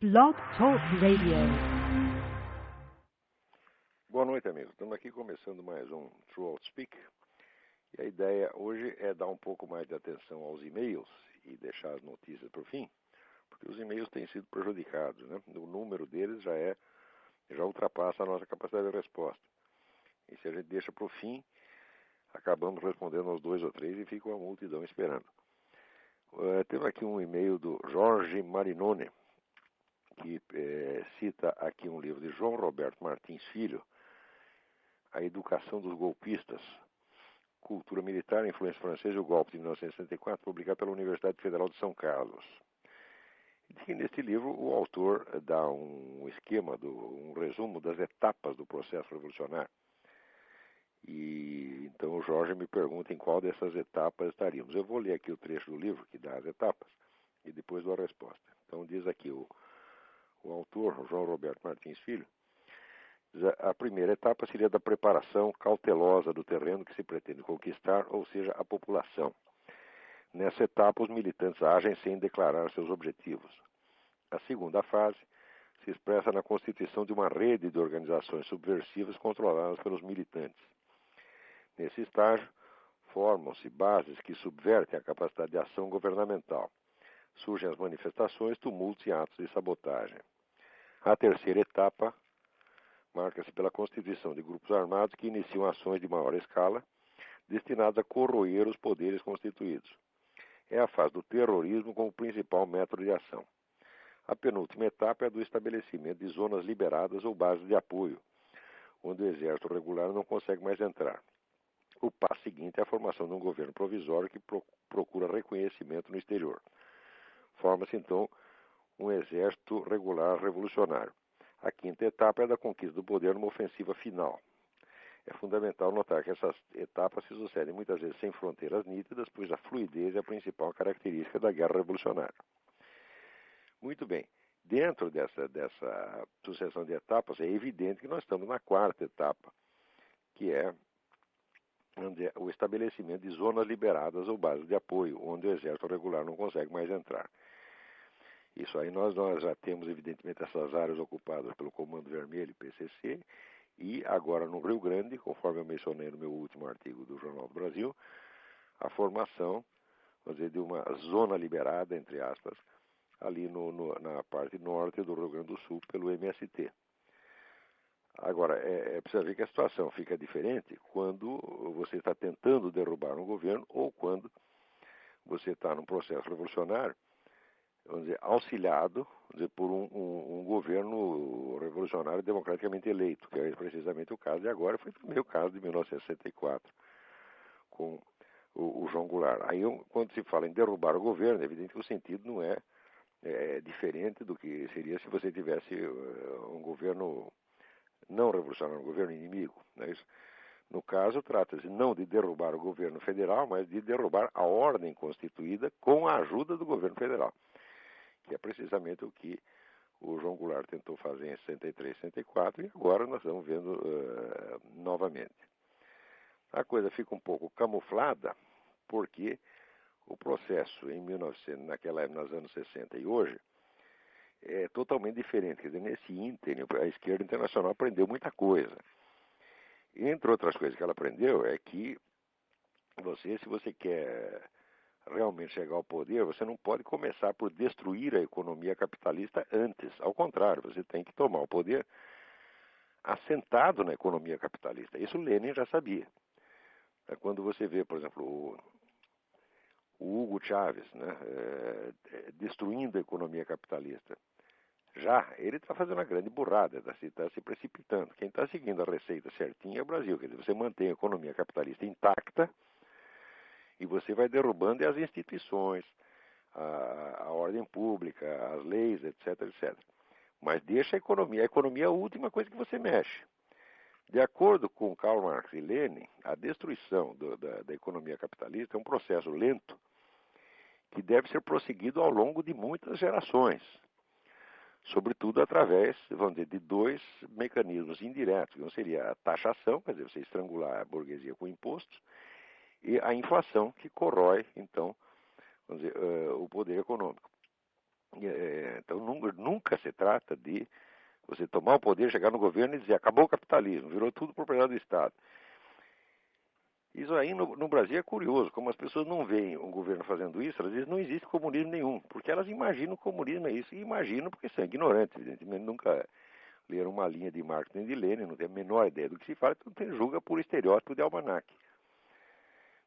Blog Talk Radio. Boa noite, amigos. Estamos aqui começando mais um True Outspeak. E a ideia hoje é dar um pouco mais de atenção aos e-mails e deixar as notícias para o fim, porque os e-mails têm sido prejudicados, né? O número deles já ultrapassa a nossa capacidade de resposta. E se a gente deixa para o fim, acabamos respondendo aos 2 ou 3 e fica uma multidão esperando. Temos aqui um e-mail do Jorge Marinone, que cita aqui um livro de João Roberto Martins Filho, A Educação dos Golpistas, Cultura Militar, Influência Francesa e o Golpe de 1964, publicado pela Universidade Federal de São Carlos. E neste livro o autor dá um esquema, um resumo das etapas do processo revolucionário. E então o Jorge me pergunta em qual dessas etapas estaríamos. Eu vou ler aqui o trecho do livro que dá as etapas e depois dou a resposta. Então diz aqui o autor, João Roberto Martins Filho, a primeira etapa seria da preparação cautelosa do terreno que se pretende conquistar, ou seja, a população. Nessa etapa, os militantes agem sem declarar seus objetivos. A segunda fase se expressa na constituição de uma rede de organizações subversivas controladas pelos militantes. Nesse estágio, formam-se bases que subvertem a capacidade de ação governamental. Surgem as manifestações, tumultos e atos de sabotagem. A terceira etapa marca-se pela constituição de grupos armados que iniciam ações de maior escala, destinadas a corroer os poderes constituídos. É a fase do terrorismo como principal método de ação. A penúltima etapa é a do estabelecimento de zonas liberadas ou bases de apoio, onde o exército regular não consegue mais entrar. O passo seguinte é a formação de um governo provisório que procura reconhecimento no exterior. Forma-se, então, um exército regular revolucionário. A quinta etapa é a da conquista do poder numa ofensiva final. É fundamental notar que essas etapas se sucedem muitas vezes sem fronteiras nítidas, pois a fluidez é a principal característica da guerra revolucionária. Muito bem. Dentro dessa sucessão de etapas, é evidente que nós estamos na quarta etapa, que é o estabelecimento de zonas liberadas ou bases de apoio, onde o exército regular não consegue mais entrar. Isso aí nós já temos, evidentemente, essas áreas ocupadas pelo Comando Vermelho, PCC, e agora no Rio Grande, conforme eu mencionei no meu último artigo do Jornal do Brasil, a formação, vamos dizer, de uma zona liberada, entre aspas, ali na parte norte do Rio Grande do Sul, pelo MST. Agora, precisa ver que a situação fica diferente quando você está tentando derrubar um governo ou quando você está num processo revolucionário, vamos dizer, auxiliado, vamos dizer, por um governo revolucionário democraticamente eleito, que é precisamente o caso de agora, foi também o caso de 1964, com o João Goulart. Aí, quando se fala em derrubar o governo, é evidente que o sentido não é diferente do que seria se você tivesse um governo não revolucionário, um governo inimigo. Não é isso? No caso, trata-se não de derrubar o governo federal, mas de derrubar a ordem constituída com a ajuda do governo federal, que é precisamente o que o João Goulart tentou fazer em 63, 64, e agora nós estamos vendo novamente. A coisa fica um pouco camuflada, porque o processo em 1900, naquela época, nos anos 60 e hoje, é totalmente diferente. Quer dizer, nesse ínterim, a esquerda internacional aprendeu muita coisa. Entre outras coisas que ela aprendeu é que se você quer realmente chegar ao poder, você não pode começar por destruir a economia capitalista antes. Ao contrário, você tem que tomar o poder assentado na economia capitalista. Isso Lenin já sabia. Quando você vê, por exemplo, o Hugo Chávez, né, destruindo a economia capitalista, ele está fazendo uma grande burrada, está se precipitando. Quem está seguindo a receita certinha é o Brasil. Quer dizer, você mantém a economia capitalista intacta e você vai derrubando as instituições, a ordem pública, as leis, etc, etc. Mas deixa a economia. A economia é a última coisa que você mexe. De acordo com Karl Marx e Lenin, a destruição da economia capitalista é um processo lento que deve ser prosseguido ao longo de muitas gerações. Sobretudo através, vamos dizer, de 2 mecanismos indiretos, que seria a taxação, quer dizer, você estrangular a burguesia com impostos, e a inflação, que corrói, então, vamos dizer, o poder econômico. Então, nunca Se trata de você tomar o poder, chegar no governo e dizer: acabou o capitalismo, virou tudo propriedade do Estado. Isso aí no Brasil é curioso, como as pessoas não veem o governo fazendo isso, às vezes não existe comunismo nenhum, porque elas imaginam o comunismo é isso, e imaginam porque são ignorantes, evidentemente nunca leram uma linha de Marx nem de Lenin, não tem a menor ideia do que se fala, então julga por estereótipo de almanaque.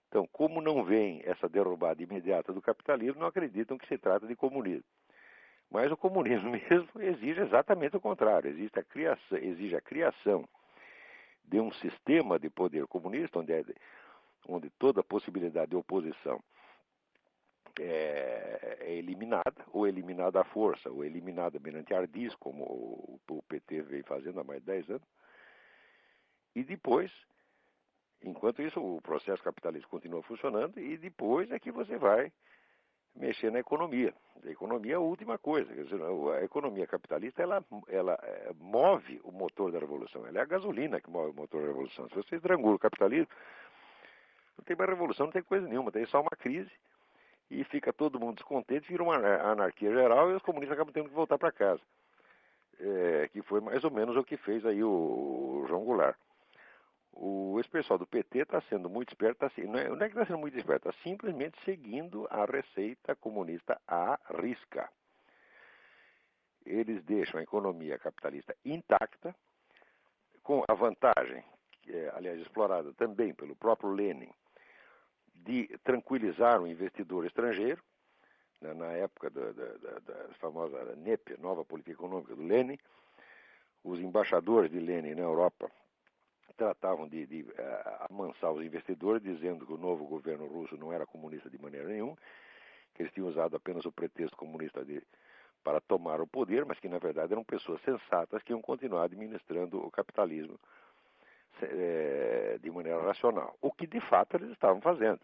Então, como não veem essa derrubada imediata do capitalismo, não acreditam que se trata de comunismo. Mas o comunismo mesmo exige exatamente o contrário, exige a criação de um sistema de poder comunista, onde toda possibilidade de oposição é eliminada, ou eliminada à força, ou eliminada mediante ardis, como o PT vem fazendo há mais de 10 anos. E depois, enquanto isso, o processo capitalista continua funcionando, e depois é que você vai mexer na economia. A economia é a última coisa. Quer dizer, a economia capitalista, ela move o motor da revolução. Ela é a gasolina que move o motor da revolução. Se você estrangula o capitalismo, não tem mais revolução, não tem coisa nenhuma, tem só uma crise, e fica todo mundo descontente, vira uma anarquia geral, e os comunistas acabam tendo que voltar para casa. Que foi mais ou menos o que fez aí o João Goulart. Esse pessoal do PT está sendo muito esperto, não é que está sendo muito esperto, está simplesmente seguindo a receita comunista à risca. Eles deixam a economia capitalista intacta, com a vantagem, aliás, explorada também pelo próprio Lenin, de tranquilizar o investidor estrangeiro, né, na época da famosa NEP, Nova Política Econômica do Lenin. Os embaixadores de Lenin na Europa tratavam de amansar os investidores, dizendo que o novo governo russo não era comunista de maneira nenhuma, que eles tinham usado apenas o pretexto comunista para tomar o poder, mas que na verdade eram pessoas sensatas que iam continuar administrando o capitalismo de maneira racional. O que de fato eles estavam fazendo.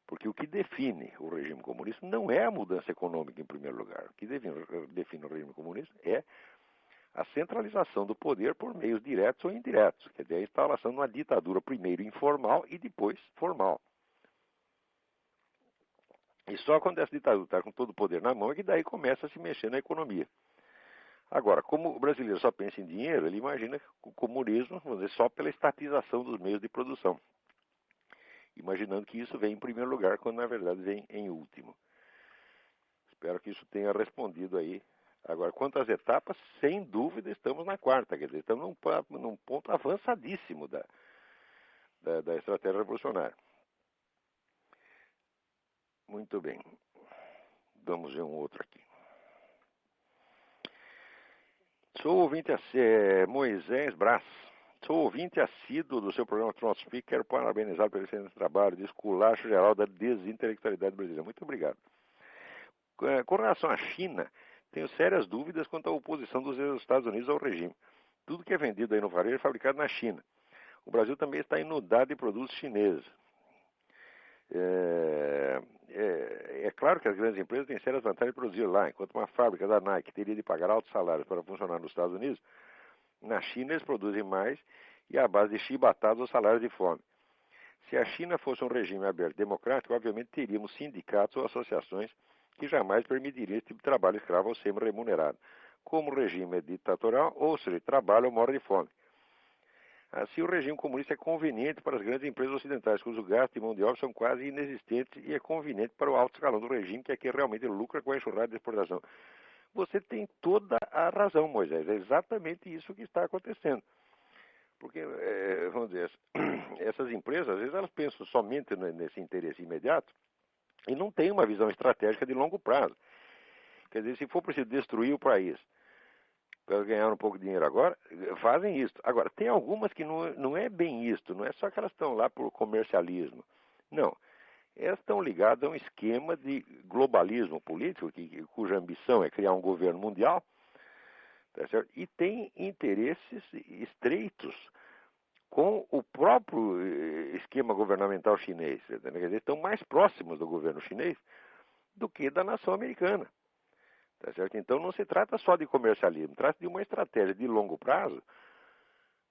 Porque o que define o regime comunista não é a mudança econômica em primeiro lugar. O que define o regime comunista é a centralização do poder por meios diretos ou indiretos. Quer dizer, a instalação de uma ditadura primeiro informal e depois formal. E só quando essa ditadura está com todo o poder na mão é que daí começa a se mexer na economia. Agora, como o brasileiro só pensa em dinheiro, ele imagina o comunismo, vamos dizer, só pela estatização dos meios de produção. Imaginando que isso vem em primeiro lugar, quando na verdade vem em último. Espero que isso tenha respondido aí. Agora, quanto às etapas, sem dúvida estamos na quarta, quer dizer, estamos num ponto avançadíssimo da estratégia revolucionária. Muito bem. Vamos ver um outro aqui. Sou ouvinte Moisés Brás. Sou ouvinte assíduo do seu programa Transpeak. Quero parabenizar pelo excelente trabalho de esculacho geral da desintelectualidade brasileira. Muito obrigado. Com relação à China, tenho sérias dúvidas quanto à oposição dos Estados Unidos ao regime. Tudo que é vendido aí no varejo é fabricado na China. O Brasil também está inundado de produtos chineses. É claro que as grandes empresas têm sérias vantagens de produzir lá, enquanto uma fábrica da Nike teria de pagar altos salários para funcionar nos Estados Unidos, na China eles produzem mais e à base de chibatadas ou salários de fome. Se a China fosse um regime aberto e democrático, obviamente teríamos sindicatos ou associações que jamais permitiriam esse tipo de trabalho escravo ou semi-remunerado. Como o regime é ditatorial, ou seja, trabalha ou morre de fome. Assim, o regime comunista é conveniente para as grandes empresas ocidentais, cujo gasto de mão de obra são quase inexistentes, e é conveniente para o alto escalão do regime, que aqui realmente lucra com a enxurrada de exportação. Você tem toda a razão, Moisés. É exatamente isso que está acontecendo. Porque, vamos dizer, essas empresas, às vezes, elas pensam somente nesse interesse imediato e não têm uma visão estratégica de longo prazo. Quer dizer, se for preciso destruir o país para ganhar um pouco de dinheiro agora, fazem isso. Agora, tem algumas que não é bem isso, não é só que elas estão lá por comercialismo. Não. Elas estão ligadas a um esquema de globalismo político, cuja ambição é criar um governo mundial, tá certo? E tem interesses estreitos com o próprio esquema governamental chinês. Quer dizer, estão mais próximos do governo chinês do que da nação americana. Tá certo? Então não se trata só de comercialismo, trata de uma estratégia de longo prazo,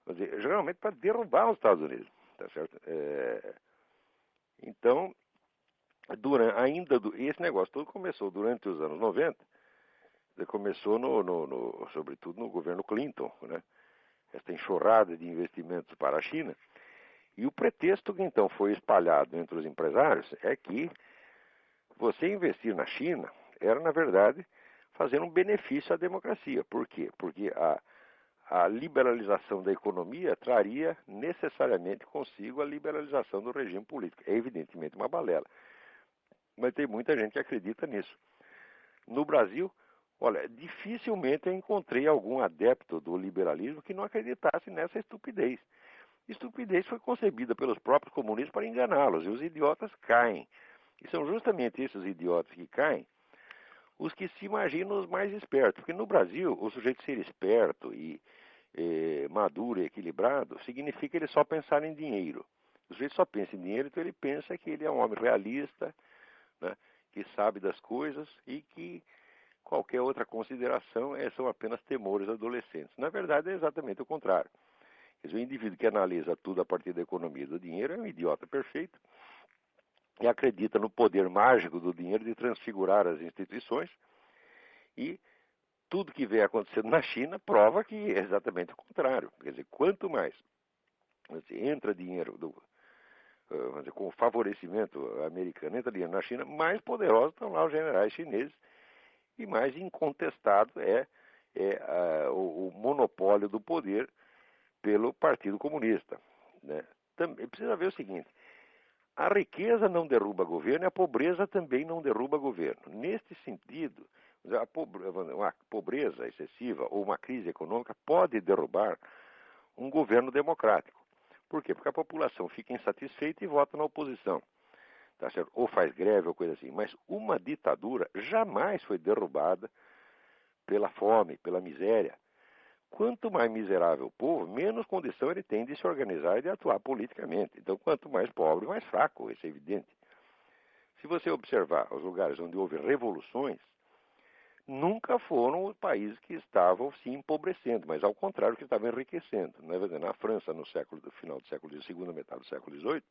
quer dizer, geralmente para derrubar os Estados Unidos. Tá certo? Então, esse negócio todo começou durante os anos 90, Começou, sobretudo, no governo Clinton, né? Esta enxurrada de investimentos para a China. E o pretexto que então foi espalhado entre os empresários é que você investir na China era, na verdade, fazer um benefício à democracia. Por quê? Porque a liberalização da economia traria necessariamente consigo a liberalização do regime político. É evidentemente uma balela. Mas tem muita gente que acredita nisso. No Brasil, olha, dificilmente eu encontrei algum adepto do liberalismo que não acreditasse nessa estupidez. Estupidez foi concebida pelos próprios comunistas para enganá-los, e os idiotas caem. E são justamente esses idiotas que caem os que se imaginam os mais espertos. Porque no Brasil, o sujeito ser esperto e maduro e equilibrado significa ele só pensar em dinheiro. O sujeito só pensa em dinheiro, então ele pensa que ele é um homem realista, né, que sabe das coisas e que qualquer outra consideração são apenas temores adolescentes. Na verdade, é exatamente o contrário. Quer dizer, o indivíduo que analisa tudo a partir da economia e do dinheiro é um idiota perfeito e acredita no poder mágico do dinheiro de transfigurar as instituições, e tudo que vem acontecendo na China prova que é exatamente o contrário. Quer dizer, quanto mais entra dinheiro com o favorecimento americano, entra dinheiro na China, mais poderosos estão lá os generais chineses e mais incontestado é o monopólio do poder pelo Partido Comunista, né? Também precisa ver o seguinte: a riqueza não derruba governo e a pobreza também não derruba governo. Neste sentido, uma pobreza excessiva ou uma crise econômica pode derrubar um governo democrático. Por quê? Porque a população fica insatisfeita e vota na oposição. Tá certo? Ou faz greve ou coisa assim. Mas uma ditadura jamais foi derrubada pela fome, pela miséria. Quanto mais miserável o povo, menos condição ele tem de se organizar e de atuar politicamente. Então, quanto mais pobre, mais fraco, isso é evidente. Se você observar os lugares onde houve revoluções, nunca foram os países que estavam se empobrecendo, mas ao contrário, que estavam enriquecendo. Na França, no final do século XIX, segunda metade do século XVIII,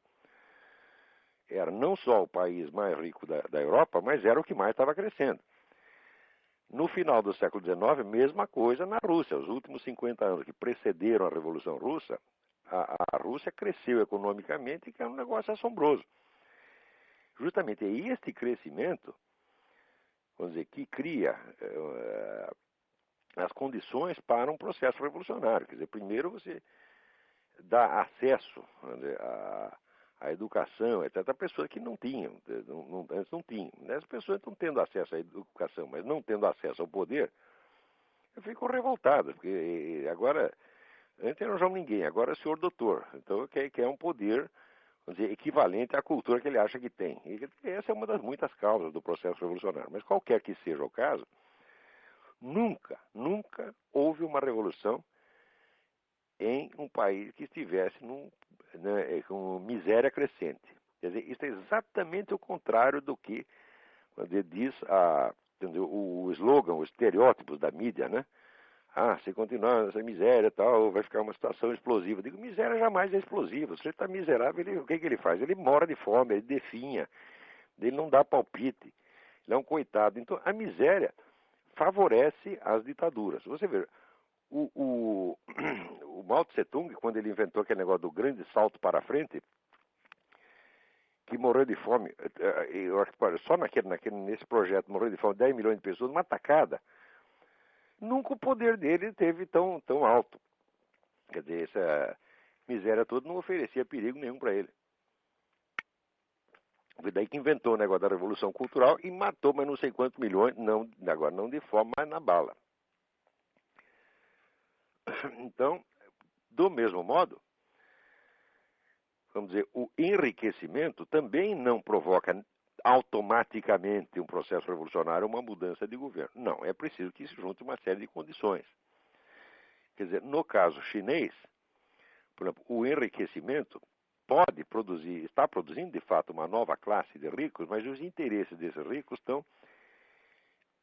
era não só o país mais rico da Europa, mas era o que mais estava crescendo. No final do século XIX, mesma coisa na Rússia. Os últimos 50 anos que precederam a Revolução Russa, a Rússia cresceu economicamente, que é um negócio assombroso. Justamente é este crescimento, vamos dizer, que cria as condições para um processo revolucionário. Quer dizer, primeiro você dá acesso, vamos dizer, à educação, etc., a pessoas que não tinham, antes não tinham. As pessoas estão tendo acesso à educação, mas não tendo acesso ao poder, eu fico revoltado, porque agora, antes era um João Ninguém, agora é o senhor doutor. Então, quer um poder, vamos dizer, equivalente à cultura que ele acha que tem. E essa é uma das muitas causas do processo revolucionário. Mas qualquer que seja o caso, nunca houve uma revolução em um país que estivesse com miséria crescente. Quer dizer, isso é exatamente o contrário do que diz o slogan, os estereótipos da mídia, né? Se continuar essa miséria e tal, vai ficar uma situação explosiva. Eu digo, miséria jamais é explosiva. Se ele está miserável, o que ele faz? Ele mora de fome, ele definha, ele não dá palpite, ele é um coitado. Então, a miséria favorece as ditaduras. Você vê, o Mao Tse Tung, quando ele inventou aquele negócio do grande salto para frente, que morreu de fome, eu acho que só nesse projeto morreu de fome 10 milhões de pessoas, numa tacada, nunca o poder dele teve tão alto. Quer dizer, essa miséria toda não oferecia perigo nenhum para ele. Foi daí que inventou o negócio da Revolução Cultural e matou mas não sei quantos milhões, agora não de fome, mas na bala. Então, do mesmo modo, vamos dizer, o enriquecimento também não provoca automaticamente um processo revolucionário, uma mudança de governo. Não, é preciso que se junte uma série de condições. Quer dizer, no caso chinês, por exemplo, o enriquecimento está produzindo de fato uma nova classe de ricos, mas os interesses desses ricos estão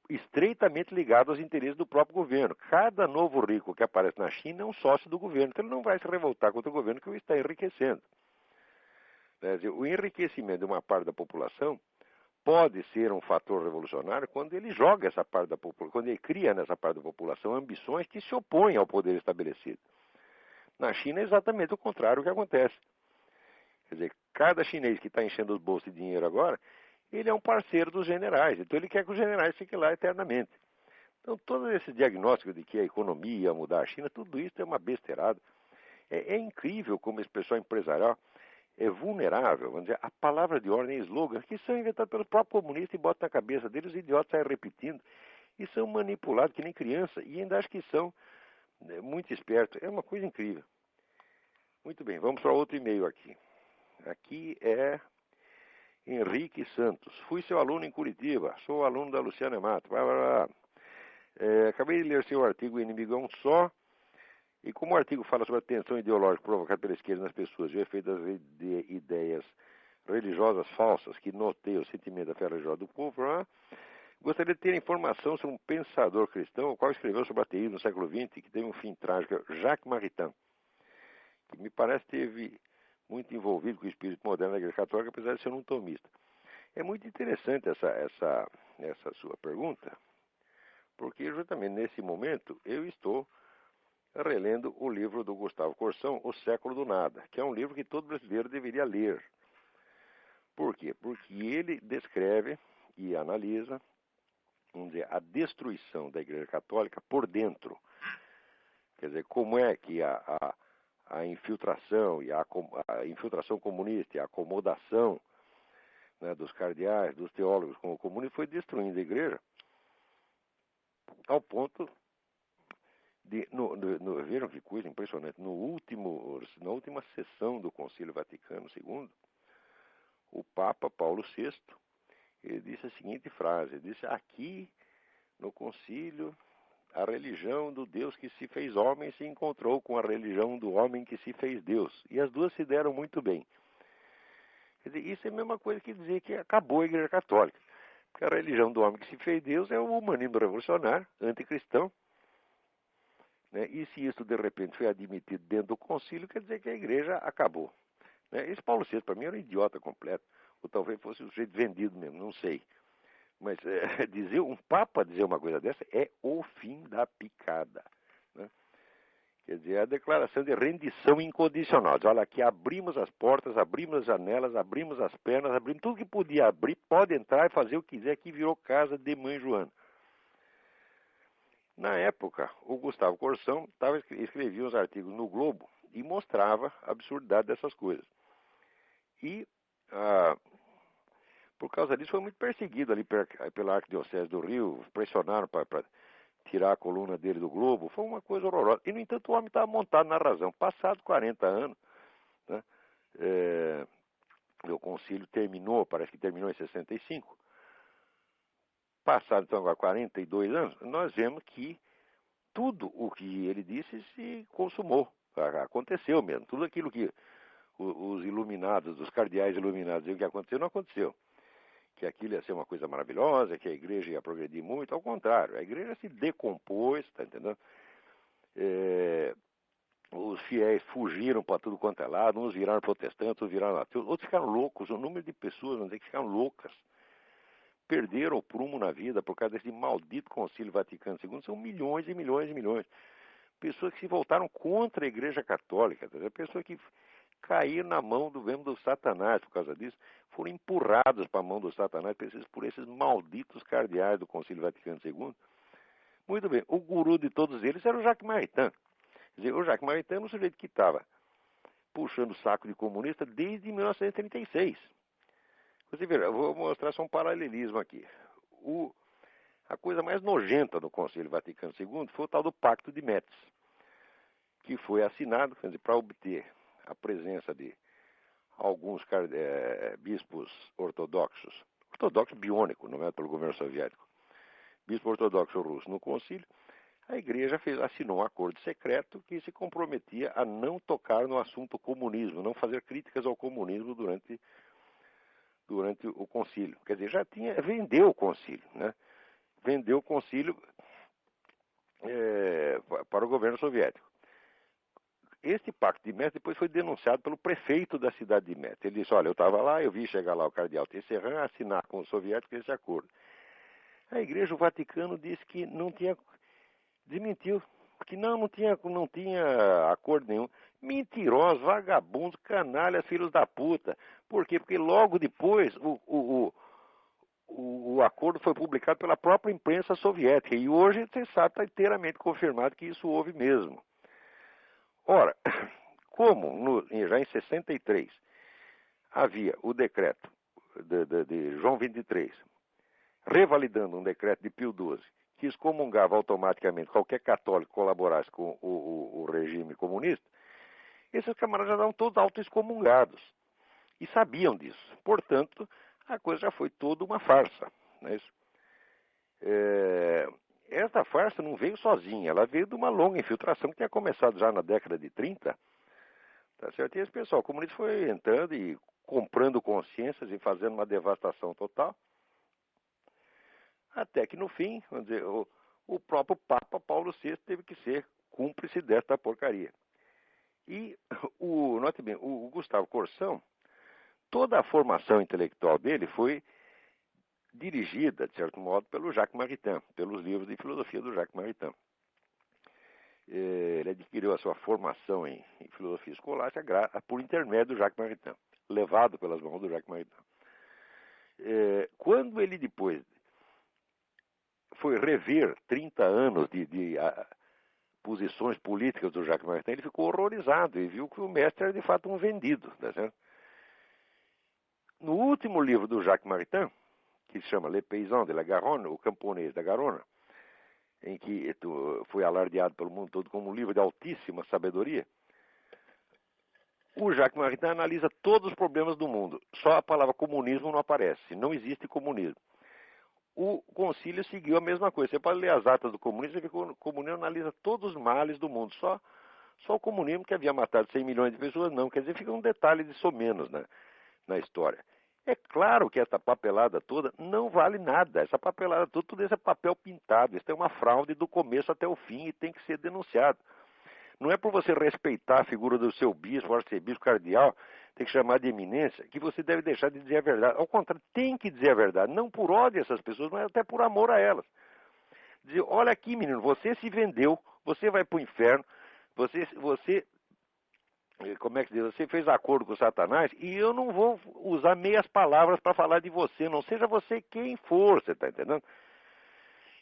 estreitamente ligados aos interesses do próprio governo. Cada novo rico que aparece na China é um sócio do governo, então ele não vai se revoltar contra o governo que o está enriquecendo. Quer dizer, o enriquecimento de uma parte da população pode ser um fator revolucionário quando ele joga essa parte da população, quando ele cria nessa parte da população ambições que se opõem ao poder estabelecido. Na China é exatamente o contrário que acontece. Quer dizer, cada chinês que está enchendo os bolsos de dinheiro agora, ele é um parceiro dos generais, então ele quer que os generais fiquem lá eternamente. Então todo esse diagnóstico de que a economia ia mudar a China, tudo isso é uma besteirada. É incrível como esse pessoal empresarial é vulnerável, vamos dizer, a palavra de ordem e slogan, que são inventados pelos próprios comunistas e botam na cabeça deles, os idiotas saem repetindo, e são manipulados que nem criança, e ainda acho que são muito espertos. É uma coisa incrível. Muito bem, vamos para outro e-mail aqui. Aqui é Henrique Santos. Fui seu aluno em Curitiba, sou aluno da Luciana Mato. Acabei de ler seu artigo O Inimigo é um Só, e como o artigo fala sobre a tensão ideológica provocada pela esquerda nas pessoas e o efeito das ideias religiosas falsas que noteiam o sentimento da fé religiosa do povo, gostaria de ter informação sobre um pensador cristão, o qual escreveu sobre o ateísmo no século XX, que teve um fim trágico, Jacques Maritain, que me parece teve muito envolvido com o espírito moderno da Igreja Católica, apesar de ser um tomista. É muito interessante essa sua pergunta, porque justamente nesse momento eu estou relendo o livro do Gustavo Corsão, O Século do Nada, que é um livro que todo brasileiro deveria ler. Por quê? Porque ele descreve e analisa, vamos dizer, a destruição da Igreja Católica por dentro. Quer dizer, como é que a infiltração e a infiltração comunista e a acomodação, né, dos cardeais, dos teólogos com o comunismo foi destruindo a Igreja ao ponto viram que coisa impressionante. Na última sessão do Concílio Vaticano II, o Papa Paulo VI, ele disse a seguinte frase, ele disse: aqui no concílio a religião do Deus que se fez homem se encontrou com a religião do homem que se fez Deus. E as duas se deram muito bem. Quer dizer, isso é a mesma coisa que dizer que acabou a Igreja Católica. Porque a religião do homem que se fez Deus é o humanismo revolucionário, anticristão. Né? E se isso de repente foi admitido dentro do concílio, quer dizer que a igreja acabou. Né? Esse Paulo VI, para mim, era um idiota completo. Ou talvez fosse um sujeito vendido mesmo, não sei. Mas um papa dizer uma coisa dessa é o fim da picada. Né? Quer dizer, é a declaração de rendição incondicional. Diz, olha, aqui abrimos as portas, abrimos as janelas, abrimos as pernas, abrimos tudo que podia abrir, pode entrar e fazer o que quiser, aqui virou casa de mãe Joana. Na época, o Gustavo Corsão escrevia uns artigos no Globo e mostrava a absurdidade dessas coisas. E, por causa disso, foi muito perseguido ali pela Arquidiocese do Rio, pressionaram para tirar a coluna dele do Globo, foi uma coisa horrorosa. E, no entanto, o homem estava montado na razão. Passado 40 anos, né, o concílio terminou, parece que terminou em 65, passado então agora 42 anos, nós vemos que tudo o que ele disse se consumou, aconteceu mesmo. Tudo aquilo que os iluminados, os cardeais iluminados diziam que aconteceu, não aconteceu. Que aquilo ia ser uma coisa maravilhosa, que a igreja ia progredir muito, ao contrário, a igreja se decompôs, tá entendendo? Os fiéis fugiram para tudo quanto é lado, uns viraram protestantes, outros viraram ateus, outros ficaram loucos, o número de pessoas, vamos dizer, que ficaram loucas. Perderam o prumo na vida por causa desse maldito Concílio Vaticano II, são milhões e milhões e milhões. Pessoas que se voltaram contra a Igreja Católica, pessoas que caíram na mão do Satanás por causa disso, foram empurradas para a mão do Satanás por esses malditos cardeais do Concílio Vaticano II. Muito bem, o guru de todos eles era o Jacques Maritain. Quer dizer, o Jacques Maritain era um sujeito que estava puxando o saco de comunista desde 1936. Você vê, eu vou mostrar só um paralelismo aqui. A coisa mais nojenta do Concílio Vaticano II foi o tal do Pacto de Metz, que foi assinado para obter a presença de alguns bispos ortodoxos biônicos, nomeados pelo governo soviético, bispo ortodoxo russo no concílio. A igreja assinou um acordo secreto que se comprometia a não tocar no assunto comunismo, não fazer críticas ao comunismo durante o concílio. Quer dizer, vendeu o concílio, né? Vendeu o concílio para o governo soviético. Este pacto de Metz depois foi denunciado pelo prefeito da cidade de Metz. Ele disse, olha, eu estava lá, eu vi chegar lá o cardeal Tisserand assinar com os soviéticos esse acordo. A Igreja, o Vaticano, disse que não tinha, desmentiu, que não tinha acordo nenhum. Mentirosos, vagabundos, canalhas, filhos da puta. Por quê? Porque logo depois o acordo foi publicado pela própria imprensa soviética. E hoje, você sabe, está inteiramente confirmado que isso houve mesmo. Ora, como já em 63 havia o decreto de João 23, revalidando um decreto de Pio XII, que excomungava automaticamente qualquer católico que colaborasse com o regime comunista, esses camaradas já estavam todos auto-excomungados e sabiam disso. Portanto, a coisa já foi toda uma farsa. Não é isso? Esta farsa não veio sozinha, ela veio de uma longa infiltração que tinha começado já na década de 30. Tá certo? E esse pessoal comunista foi entrando e comprando consciências e fazendo uma devastação total. Até que no fim, vamos dizer, o próprio Papa Paulo VI teve que ser cúmplice desta porcaria. E note bem, o Gustavo Corsão, toda a formação intelectual dele foi dirigida, de certo modo, pelo Jacques Maritain, pelos livros de filosofia do Jacques Maritain. Ele adquiriu a sua formação em filosofia escolástica por intermédio do Jacques Maritain, levado pelas mãos do Jacques Maritain. Quando ele depois foi rever 30 anos de posições políticas do Jacques Maritain, ele ficou horrorizado e viu que o mestre era de fato um vendido. Tá certo? No último livro do Jacques Maritain, que se chama Le Paysan de la Garonne, o camponês da Garona, em que foi alardeado pelo mundo todo como um livro de altíssima sabedoria, o Jacques Maritain analisa todos os problemas do mundo. Só a palavra comunismo não aparece. Não existe comunismo. O concílio seguiu a mesma coisa. Você pode ler as atas do comunismo e ver que o comunismo analisa todos os males do mundo. Só o comunismo, que havia matado 100 milhões de pessoas, não. Quer dizer, fica um detalhe de somenos na história. É claro que essa papelada toda não vale nada. Essa papelada toda, tudo isso é papel pintado. Isso é uma fraude do começo até o fim e tem que ser denunciado. Não é por você respeitar a figura do seu bispo, arcebispo, cardeal, tem que chamar de eminência, que você deve deixar de dizer a verdade. Ao contrário, tem que dizer a verdade. Não por ódio a essas pessoas, mas até por amor a elas. Dizer, olha aqui, menino, você se vendeu, você vai para o inferno, você como é que diz? Você fez acordo com Satanás e eu não vou usar meias palavras para falar de você, não seja você quem for, você está entendendo?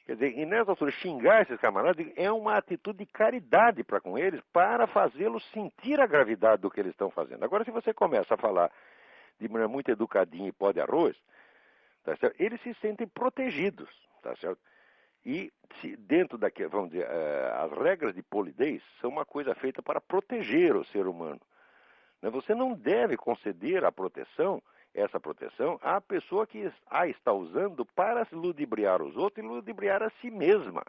Quer dizer, e nessa altura, xingar esses camaradas é uma atitude de caridade para com eles, para fazê-los sentir a gravidade do que eles estão fazendo. Agora, se você começa a falar de maneira muito educadinha e pó de arroz, tá certo? Eles se sentem protegidos, tá certo? E dentro vamos dizer, as regras de polidez são uma coisa feita para proteger o ser humano. Você não deve conceder essa proteção à pessoa que a está usando para ludibriar os outros e ludibriar a si mesma.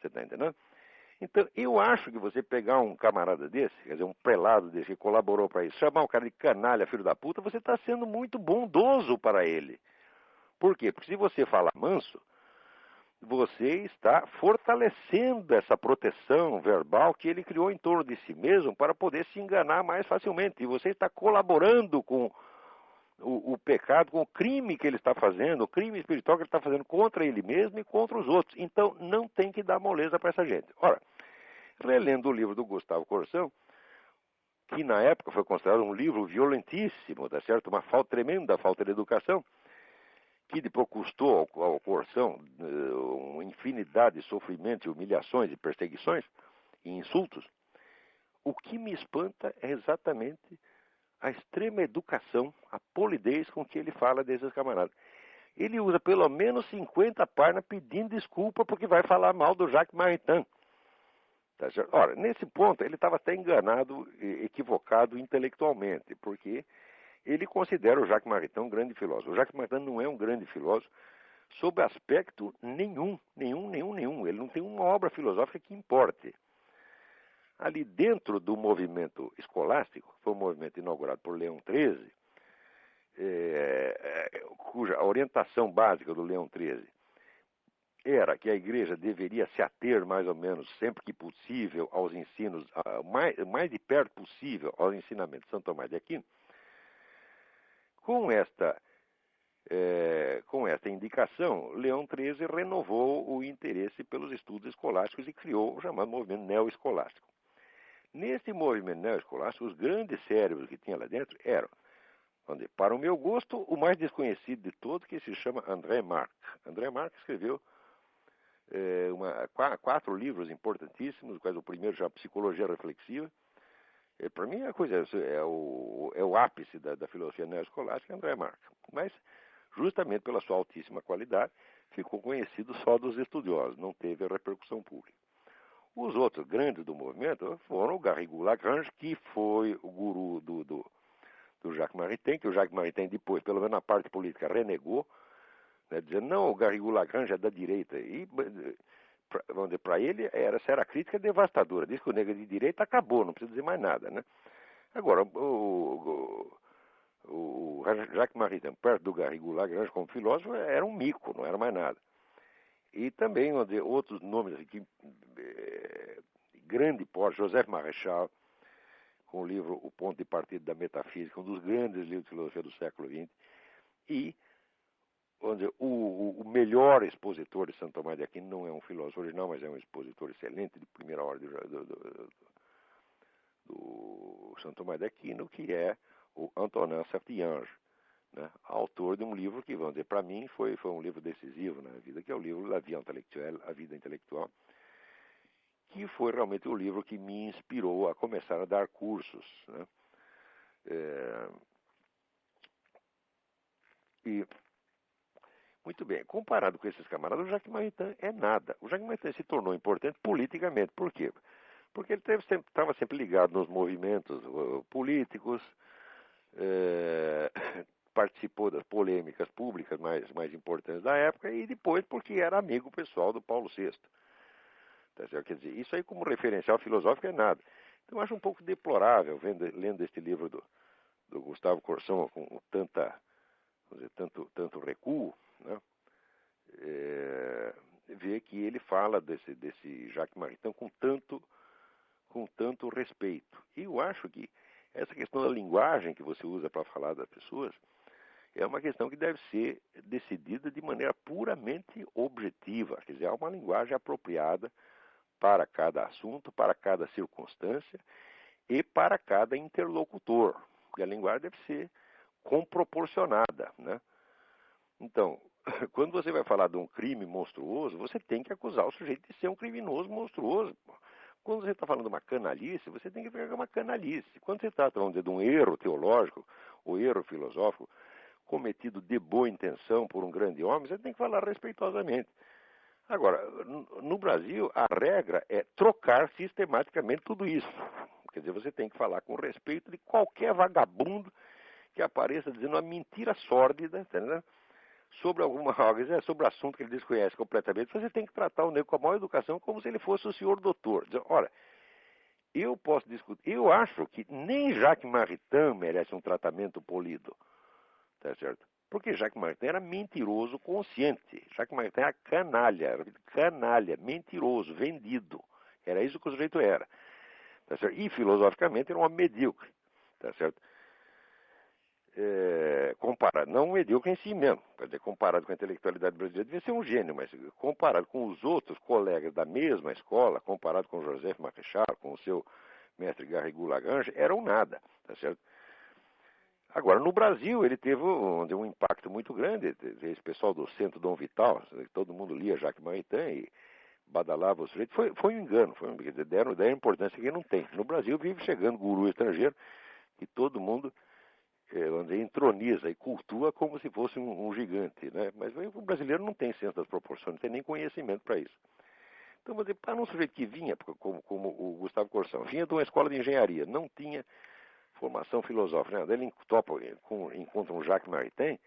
Você está entendendo? Então, eu acho que você pegar um camarada desse, quer dizer, um prelado desse que colaborou para isso, chamar o cara de canalha, filho da puta, você está sendo muito bondoso para ele. Por quê? Porque se você falar manso, você está fortalecendo essa proteção verbal que ele criou em torno de si mesmo para poder se enganar mais facilmente. E você está colaborando com o pecado, com o crime que ele está fazendo, o crime espiritual que ele está fazendo contra ele mesmo e contra os outros. Então, não tem que dar moleza para essa gente. Ora, relendo o livro do Gustavo Corsão, que na época foi considerado um livro violentíssimo, tá certo? Uma tremenda falta de educação, que depois custou ao Corsão uma infinidade de sofrimentos, humilhações e perseguições e insultos. O que me espanta é exatamente a extrema educação, a polidez com que ele fala desses camaradas. Ele usa pelo menos 50 páginas pedindo desculpa porque vai falar mal do Jacques Maritain. Tá certo? Ora, nesse ponto ele estava até enganado, equivocado intelectualmente, porque ele considera o Jacques Maritain um grande filósofo. O Jacques Maritain não é um grande filósofo sob aspecto nenhum. Ele não tem uma obra filosófica que importe. Ali dentro do movimento escolástico, foi um movimento inaugurado por Leão XIII, cuja orientação básica do Leão XIII era que a igreja deveria se ater mais ou menos, sempre que possível, aos ensinos, mais de perto possível aos ensinamentos de São Tomás de Aquino. Com esta indicação, Leão XIII renovou o interesse pelos estudos escolásticos e criou o chamado movimento neoescolástico. Nesse movimento neoescolástico, os grandes cérebros que tinha lá dentro eram, para o meu gosto, o mais desconhecido de todos, que se chama André Marx. André Marx escreveu 4 livros importantíssimos, quais o primeiro chama Psicologia Reflexiva. Para mim, a coisa é o ápice da filosofia neoescolástica, André Marx. Mas, justamente pela sua altíssima qualidade, ficou conhecido só dos estudiosos, não teve a repercussão pública. Os outros grandes do movimento foram o Garrigou Lagrange, que foi o guru do Jacques Maritain, que o Jacques Maritain depois, pelo menos na parte política, renegou, né, dizendo, não, o Garrigou Lagrange é da direita. E, para ele, essa era a crítica devastadora. Diz que o negro de direita acabou, não precisa dizer mais nada, né? Agora, o Jacques Maritain, perto do Garrigou Lagrange como filósofo, era um mico, não era mais nada. E também outros nomes aqui, grande porte, Joseph Marechal, com o livro O Ponto de Partida da Metafísica, um dos grandes livros de filosofia do século XX, e o melhor expositor de Santo Tomás de Aquino não é um filósofo original, mas é um expositor excelente de primeira ordem do Santo Tomás de Aquino, que é o Antonin Saint-Ange, né, autor de um livro que, vamos dizer, para mim foi um livro decisivo na vida, que é o livro La Vie Intellectuelle, A Vida Intelectual, que foi realmente o livro que me inspirou a começar a dar cursos, né? E, muito bem, comparado com esses camaradas, o Jacques Maritain é nada. O Jacques Maritain se tornou importante politicamente. Por quê? Porque ele estava sempre ligado nos movimentos políticos, participou das polêmicas públicas mais importantes da época, e depois porque era amigo pessoal do Paulo VI. Tá certo? Quer dizer, isso aí como referencial filosófico é nada. Então eu acho um pouco deplorável, lendo este livro do Gustavo Corsão com tanto recuo, né? Ver que ele fala desse Jacques Maritain com tanto respeito. E eu acho que essa questão da linguagem que você usa para falar das pessoas é uma questão que deve ser decidida de maneira puramente objetiva. Quer dizer, há uma linguagem apropriada para cada assunto, para cada circunstância e para cada interlocutor. Porque a linguagem deve ser comproporcionada, né? Então, quando você vai falar de um crime monstruoso, você tem que acusar o sujeito de ser um criminoso monstruoso. Quando você está falando de uma canalice, você tem que pegar uma canalice. Quando você está falando de um erro teológico ou erro filosófico cometido de boa intenção por um grande homem, você tem que falar respeitosamente. Agora, no Brasil, a regra é trocar sistematicamente tudo isso. Quer dizer, você tem que falar com respeito de qualquer vagabundo que apareça dizendo uma mentira sórdida, entendeu? Sobre sobre o assunto que ele desconhece completamente. Você tem que tratar o negro com a maior educação como se ele fosse o senhor doutor. Dizer, olha, eu posso discutir. Eu acho que nem Jacques Maritain merece um tratamento polido. Tá certo? Porque Jacques Maritain era mentiroso consciente. Jacques Maritain era canalha, mentiroso, vendido. Era isso que o sujeito era. Tá certo? E filosoficamente era um homem medíocre. Tá certo? Comparado, não medíocre em si mesmo, quer dizer, comparado com a intelectualidade brasileira, devia ser um gênio, mas comparado com os outros colegas da mesma escola, comparado com Joseph Marechal, com o seu mestre Garrigou Lagrange, era um nada, tá certo? Agora, no Brasil, ele teve um impacto muito grande, esse pessoal do Centro Dom Vital, todo mundo lia Jacques Maritain e badalava o sujeito, foi um engano, quer dizer, deram a importância que não tem. No Brasil vive chegando guru estrangeiro e todo mundo entroniza e cultua como se fosse um gigante, né? Mas o brasileiro não tem senso das proporções, não tem nem conhecimento para isso. Então, para um sujeito que vinha, como o Gustavo Corsão, vinha de uma escola de engenharia, não tinha formação filosófica, né? Ele encontra um Jacques Maritain,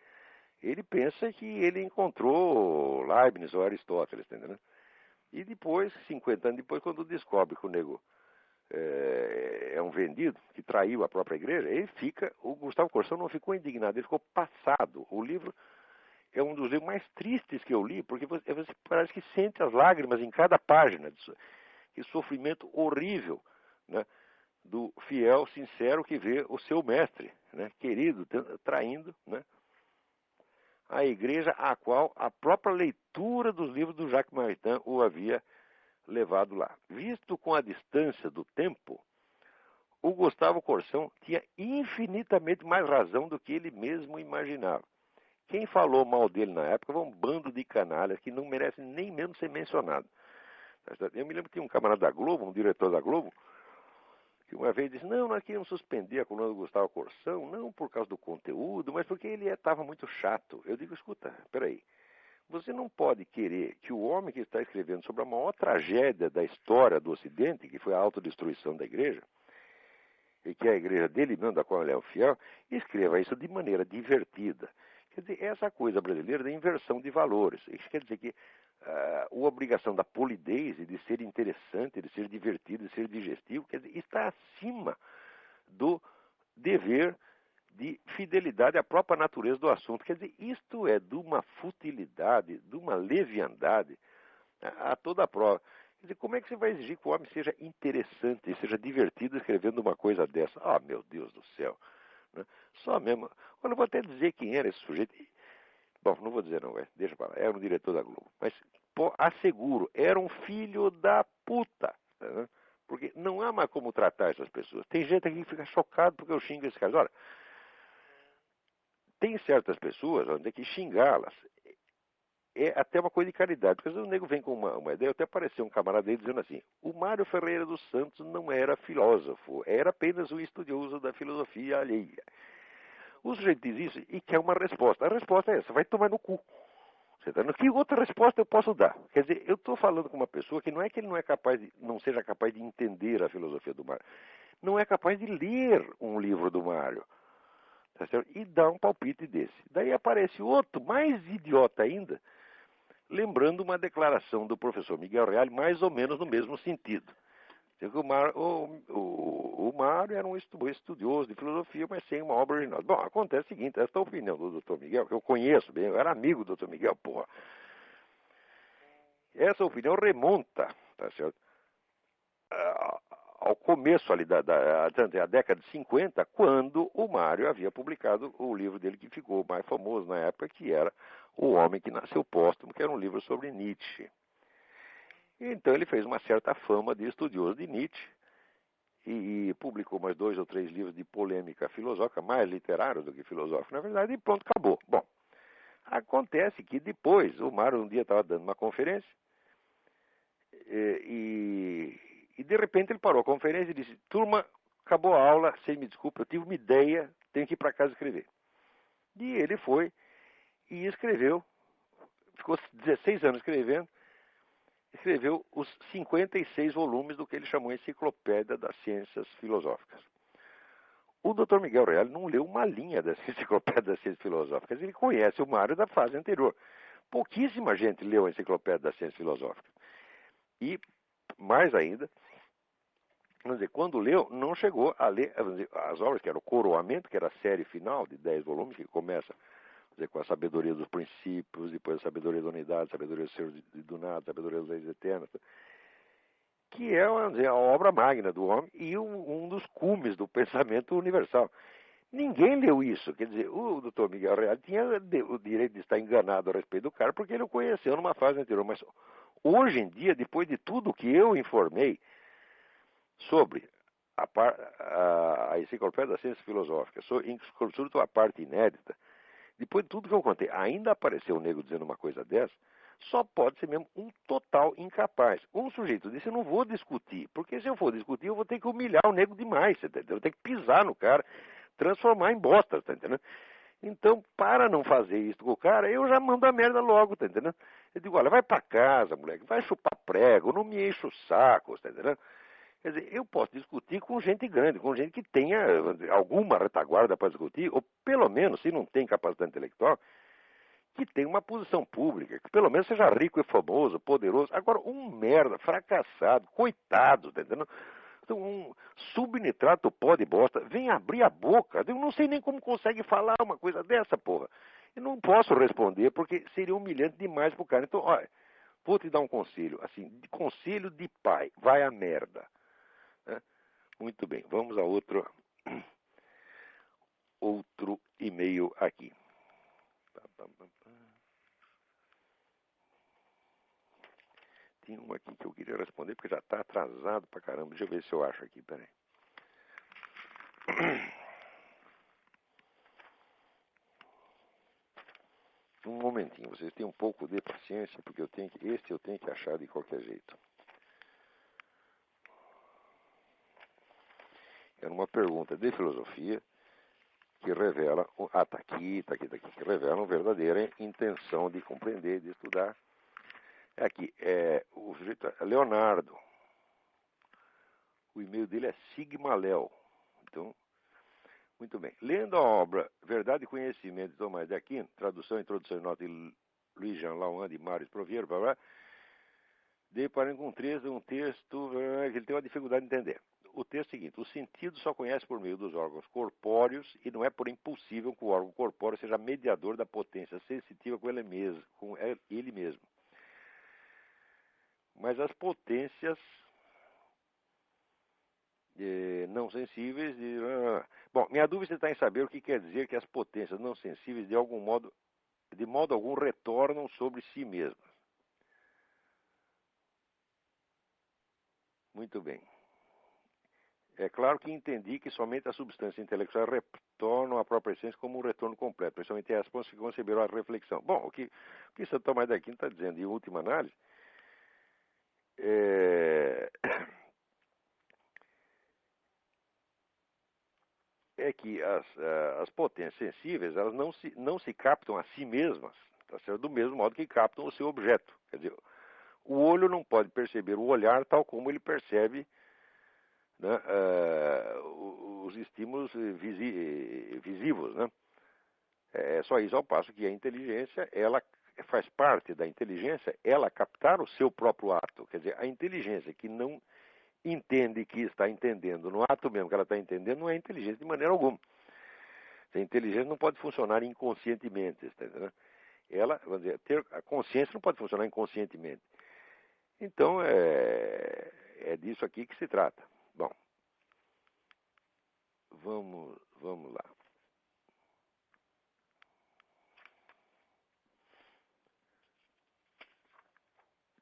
ele pensa que ele encontrou Leibniz ou Aristóteles, entendeu? E depois, 50 anos depois, quando descobre que o nego é um vendido, que traiu a própria igreja, o Gustavo Corsão não ficou indignado, ele ficou passado. O livro é um dos livros mais tristes que eu li, porque você parece que sente as lágrimas em cada página. Que sofrimento horrível, né, do fiel, sincero que vê o seu mestre, né, querido, traindo, né, a igreja a qual a própria leitura dos livros do Jacques Maritain o havia levado lá. Visto com a distância do tempo, o Gustavo Corsão tinha infinitamente mais razão do que ele mesmo imaginava. Quem falou mal dele na época foi um bando de canalhas que não merece nem mesmo ser mencionado. Eu me lembro que tinha um camarada da Globo, um diretor da Globo, que uma vez disse, não, nós queríamos suspender a coluna do Gustavo Corsão, não por causa do conteúdo, mas porque ele estava muito chato. Eu digo, escuta, peraí, você não pode querer que o homem que está escrevendo sobre a maior tragédia da história do Ocidente, que foi a autodestruição da igreja, e que é a igreja dele mesmo, da qual ele é o fiel, escreva isso de maneira divertida. Quer dizer, essa coisa brasileira da inversão de valores. Isso quer dizer que a obrigação da polidez e de ser interessante, de ser divertido, de ser digestivo, quer dizer, está acima do dever de fidelidade à própria natureza do assunto. Quer dizer, isto é de uma futilidade, de uma leviandade a toda a prova. Quer dizer, como é que você vai exigir que o homem seja interessante, seja divertido escrevendo uma coisa dessa? Ah, meu Deus do céu. Né? Só mesmo. Olha, eu vou até dizer quem era esse sujeito. Bom, não vou dizer não, deixa pra lá. Era um diretor da Globo. Mas, pô, asseguro, era um filho da puta. Né? Porque não há mais como tratar essas pessoas. Tem gente aqui que fica chocado porque eu xingo esse cara. Olha, tem certas pessoas onde é que xingá-las é até uma coisa de caridade. Porque às vezes o nego vem com uma ideia, até apareceu um camarada dele dizendo assim, o Mário Ferreira dos Santos não era filósofo, era apenas um estudioso da filosofia alheia. O sujeito diz isso e quer uma resposta. A resposta é essa, vai tomar no cu. Que outra resposta eu posso dar? Quer dizer, eu estou falando com uma pessoa que não é que ele não seja capaz de entender a filosofia do Mário. Não é capaz de ler um livro do Mário. Tá certo? E dar um palpite desse. Daí aparece outro, mais idiota ainda, lembrando uma declaração do professor Miguel Reale, mais ou menos no mesmo sentido. O Mário era um estudioso de filosofia, mas sem uma obra original. Bom, acontece o seguinte, essa opinião do Dr. Miguel, que eu conheço bem, eu era amigo do Dr. Miguel, porra. Essa opinião remonta, tá certo? Ao começo ali da década de 50, quando o Mário havia publicado o livro dele que ficou mais famoso na época, que era O Homem que Nasceu Póstumo, que era um livro sobre Nietzsche. Então ele fez uma certa fama de estudioso de Nietzsche e publicou mais 2 ou 3 livros de polêmica filosófica, mais literários do que filosófica, na verdade, e pronto, acabou. Bom, acontece que depois o Mário um dia estava dando uma conferência e de repente ele parou a conferência e disse, turma, acabou a aula, vocês me desculpem, eu tive uma ideia, tenho que ir para casa escrever. E ele foi e escreveu, ficou 16 anos escreveu os 56 volumes do que ele chamou Enciclopédia das Ciências Filosóficas. O Dr. Miguel Reale não leu uma linha dessa Enciclopédia das Ciências Filosóficas. Ele conhece o Mário da fase anterior. Pouquíssima gente leu a Enciclopédia das Ciências Filosóficas. E, mais ainda, vamos dizer, quando leu, não chegou a ler as obras, que era o Coroamento, que era a série final de 10 volumes, que começa com a sabedoria dos princípios, depois a sabedoria da unidade, a sabedoria do ser do nada, a sabedoria das leis eternas, que é a obra magna do homem e um dos cumes do pensamento universal. Ninguém leu isso. Quer dizer, o Dr. Miguel Reale tinha o direito de estar enganado a respeito do cara, porque ele o conheceu numa fase anterior. Mas hoje em dia, depois de tudo que eu informei sobre a Enciclopédia das Ciências Filosóficas, sobretudo a parte inédita, depois de tudo que eu contei, ainda apareceu um nego dizendo uma coisa dessa, só pode ser mesmo um total incapaz. Um sujeito disse, eu não vou discutir, porque se eu for discutir, eu vou ter que humilhar o nego demais, tá entendendo? Eu vou ter que pisar no cara, transformar em bosta, tá entendendo? Então, para não fazer isso com o cara, eu já mando a merda logo, tá entendendo? Eu digo, olha, vai pra casa, moleque, vai chupar prego, não me enche o saco, tá entendendo? Quer dizer, eu posso discutir com gente grande, com gente que tenha alguma retaguarda para discutir, ou pelo menos, se não tem capacidade intelectual, que tenha uma posição pública, que pelo menos seja rico e famoso, poderoso. Agora, um merda, fracassado, coitado, tá entendendo? Então, um subnitrato pó de bosta, vem abrir a boca. Eu não sei nem como consegue falar uma coisa dessa, porra. Eu não posso responder porque seria humilhante demais pro cara. Então, olha, vou te dar um conselho, assim, de conselho de pai, vai a merda. Né? Muito bem, vamos a outro e-mail aqui. Tem um aqui que eu queria responder porque já está atrasado pra caramba. Deixa eu ver se eu acho aqui, peraí. Um momentinho, vocês têm um pouco de paciência, porque eu tenho que achar de qualquer jeito. Era uma pergunta de filosofia que revela, tá aqui, que revela uma verdadeira intenção de compreender, de estudar. Aqui, o sujeito é Leonardo. O e-mail dele é Sigma Léo. Então, muito bem. Lendo a obra Verdade e Conhecimento de Tomás de Aquino, tradução, introdução e nota de Luiz Jean Laurent e Mário Proviero, deparando com um texto que ele tem uma dificuldade de entender. O texto é o seguinte: o sentido só conhece por meio dos órgãos corpóreos e não é por impossível que o órgão corpóreo seja mediador da potência sensitiva com ele mesmo. Mas as potências não sensíveis... Bom, minha dúvida está em saber o que quer dizer que as potências não sensíveis de modo algum retornam sobre si mesmas. Muito bem. É claro que entendi que somente a substância intelectual retorna à própria essência como um retorno completo, principalmente as que conceberam a reflexão. Bom, o que Santo Tomás de Aquino está dizendo, em última análise, é que as potências sensíveis, elas não se captam a si mesmas, tá certo? Do mesmo modo que captam o seu objeto. Quer dizer, o olho não pode perceber o olhar tal como ele percebe, né, os estímulos visivos, né? É só isso, ao passo que a inteligência, ela faz parte da inteligência, ela captar o seu próprio ato. Quer dizer, a inteligência que não entende que está entendendo no ato mesmo que ela está entendendo, não é inteligência de maneira alguma. A inteligência não pode funcionar inconscientemente, está entendendo? Ela, vamos dizer, a consciência não pode funcionar inconscientemente. Então, é disso aqui que se trata. Bom, vamos lá.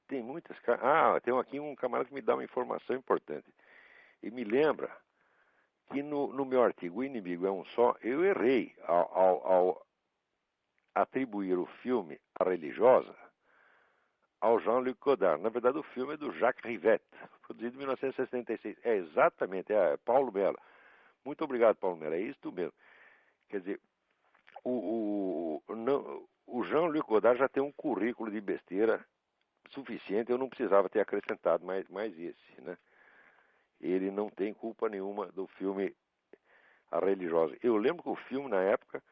Tem muitas... tem aqui um camarada que me dá uma informação importante. E me lembra que no meu artigo O Inimigo é um Só, eu errei ao atribuir o filme A Religiosa ao Jean-Luc Godard. Na verdade, o filme é do Jacques Rivette, produzido em 1966. É exatamente, Paulo Mello. Muito obrigado, Paulo Mello. É isso mesmo. Quer dizer, o Jean-Luc Godard já tem um currículo de besteira suficiente, eu não precisava ter acrescentado mais esse, né? Ele não tem culpa nenhuma do filme A Religiosa. Eu lembro que o filme, na época,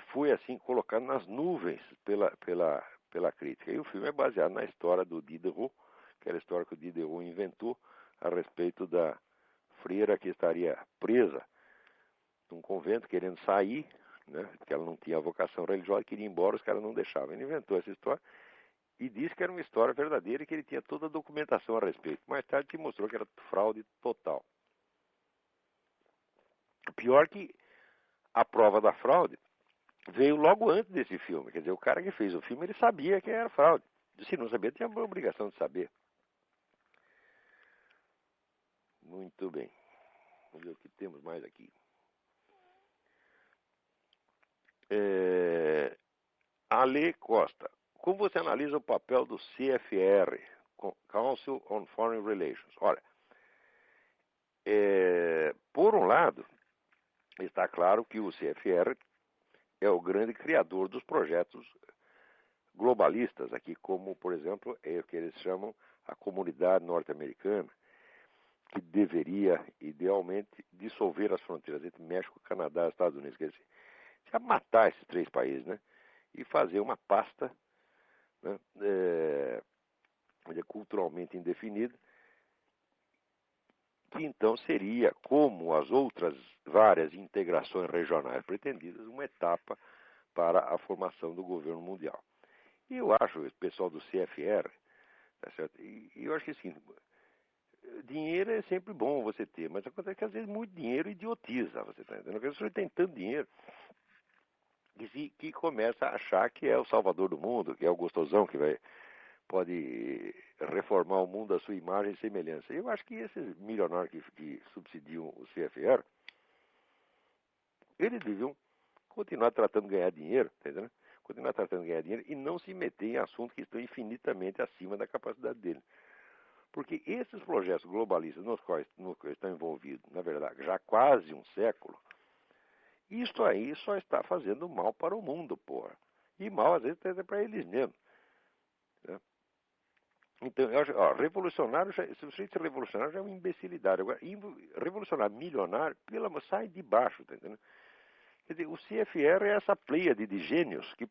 foi assim colocado nas nuvens pela crítica. E o filme é baseado na história do Diderot, que era a história que o Diderot inventou a respeito da freira que estaria presa num convento querendo sair, né, porque ela não tinha vocação religiosa, queria ir embora, os caras não deixavam. Ele inventou essa história e disse que era uma história verdadeira e que ele tinha toda a documentação a respeito. Mais tarde se mostrou que era fraude total. Pior que a prova da fraude veio logo antes desse filme. Quer dizer, o cara que fez o filme, ele sabia que era fraude. Se não sabia, tinha a obrigação de saber. Muito bem. Vamos ver o que temos mais aqui. Ale Costa. Como você analisa o papel do CFR, Council on Foreign Relations? Olha, por um lado, está claro que o CFR é o grande criador dos projetos globalistas, aqui como, por exemplo, é o que eles chamam a comunidade norte-americana, que deveria, idealmente, dissolver as fronteiras entre México, Canadá e Estados Unidos. Quer dizer, já matar esses três países, né? E fazer uma pasta, né, culturalmente indefinida, que então seria, como as outras várias integrações regionais pretendidas, uma etapa para a formação do governo mundial. E eu acho, o pessoal do CFR, tá certo? E eu acho que assim, dinheiro é sempre bom você ter, mas acontece que às vezes muito dinheiro idiotiza, você está entendendo? Porque a pessoa tem tanto dinheiro que começa a achar que é o salvador do mundo, que é o gostosão pode reformar o mundo à sua imagem e semelhança. Eu acho que esses milionários que subsidiam o CFR, eles deviam continuar tratando de ganhar dinheiro, tá entendendo? Continuar tratando de ganhar dinheiro e não se meter em assuntos que estão infinitamente acima da capacidade dele. Porque esses projetos globalistas nos quais estão envolvidos, na verdade, já há quase um século, isto aí só está fazendo mal para o mundo, porra. E mal, às vezes, até para eles mesmos. Né? Então, eu acho, ó, revolucionário, se você ser revolucionário já é uma imbecilidade. Agora, revolucionário milionário, sai de baixo, tá entendendo? Quer dizer, o CFR é essa pleiade de gênios que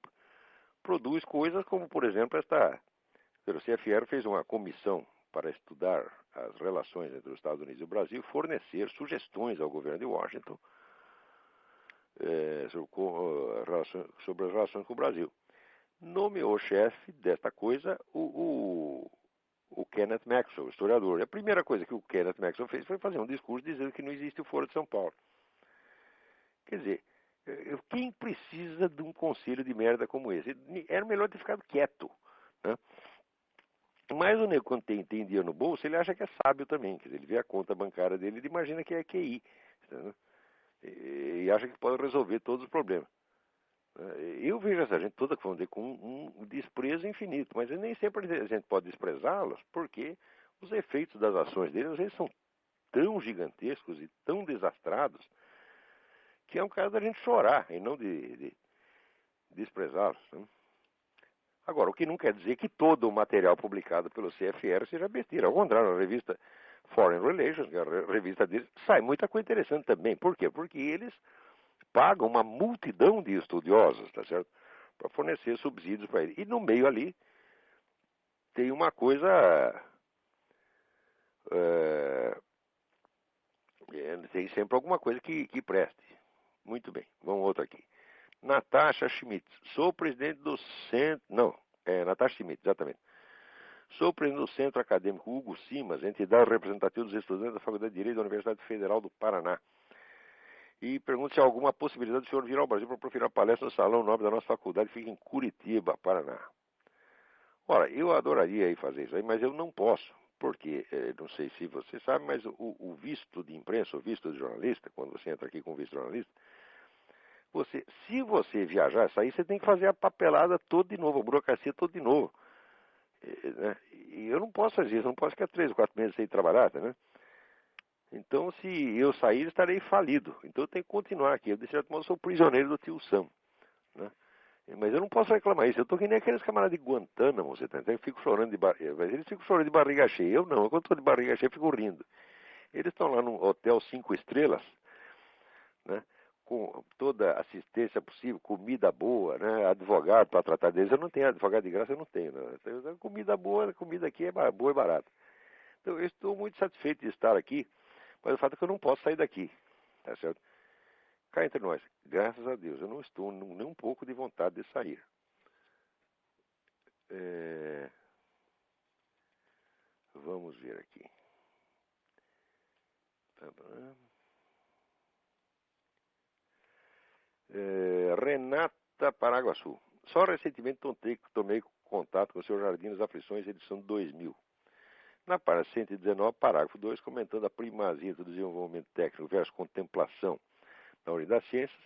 produz coisas como, por exemplo, o CFR fez uma comissão para estudar as relações entre os Estados Unidos e o Brasil, fornecer sugestões ao governo de Washington sobre as relações com o Brasil. Nomeou chefe desta coisa o Kenneth Maxwell, historiador. E a primeira coisa que o Kenneth Maxwell fez foi fazer um discurso dizendo que não existe o Foro de São Paulo. Quer dizer, quem precisa de um conselho de merda como esse? Era melhor ter ficado quieto. Né? Mas o nego, quando tem dinheiro no bolso, ele acha que é sábio também. Quer dizer, ele vê a conta bancária dele, ele imagina que é QI. Né? E acha que pode resolver todos os problemas. Eu vejo essa gente toda com um desprezo infinito, mas nem sempre a gente pode desprezá-los, porque os efeitos das ações deles, às vezes, são tão gigantescos e tão desastrados, que é um caso da gente chorar e não de desprezá-los. Né? Agora, o que não quer dizer que todo o material publicado pelo CFR seja besteira. Ao contrário, a revista Foreign Relations, que é a revista deles, sai muita coisa interessante também. Por quê? Porque eles pagam uma multidão de estudiosos, tá certo? Para fornecer subsídios para eles. E no meio ali tem uma coisa... tem sempre alguma coisa que preste. Muito bem, vamos outro aqui. Natasha Schmidt, sou presidente do Centro... Não, Natasha Schmidt, exatamente. Sou presidente do Centro Acadêmico Hugo Simas, entidade representativa dos estudantes da Faculdade de Direito da Universidade Federal do Paraná. E pergunto se há alguma possibilidade do senhor vir ao Brasil para proferir uma palestra no Salão Nobre da nossa faculdade, que fica em Curitiba, Paraná. Ora, eu adoraria ir fazer isso aí, mas eu não posso, porque, não sei se você sabe, mas o visto de imprensa, o visto de jornalista, quando você entra aqui com o visto de jornalista, se você viajar, sair, você tem que fazer a papelada toda de novo, a burocracia toda de novo. Né? E eu não posso fazer isso, não posso ficar 3 ou 4 meses sem trabalhar, tá, né? Então, se eu sair, estarei falido. Então, eu tenho que continuar aqui. Eu, de certo modo, sou prisioneiro do tio Sam. Né? Mas eu não posso reclamar isso. Eu estou que nem aqueles camaradas de Guantánamo, você tá entendendo? Eu fico chorando eles ficam chorando de barriga cheia. Eu não. Quando estou de barriga cheia, eu fico rindo. Eles estão lá num hotel 5 estrelas, né? Com toda a assistência possível, comida boa, né? Advogado para tratar deles. Eu não tenho advogado de graça, eu não tenho. Né? Comida boa, comida aqui é boa e barata. Então, eu estou muito satisfeito de estar aqui, mas o fato é que eu não posso sair daqui, tá certo? Cá entre nós, graças a Deus, eu não estou nem um pouco de vontade de sair. Vamos ver aqui. Renata Paraguaçu. Só recentemente tomei contato com o seu Jardim das Aflições, edição 2000. Na página 119, parágrafo 2, comentando a primazia do desenvolvimento técnico versus contemplação na unidade das ciências,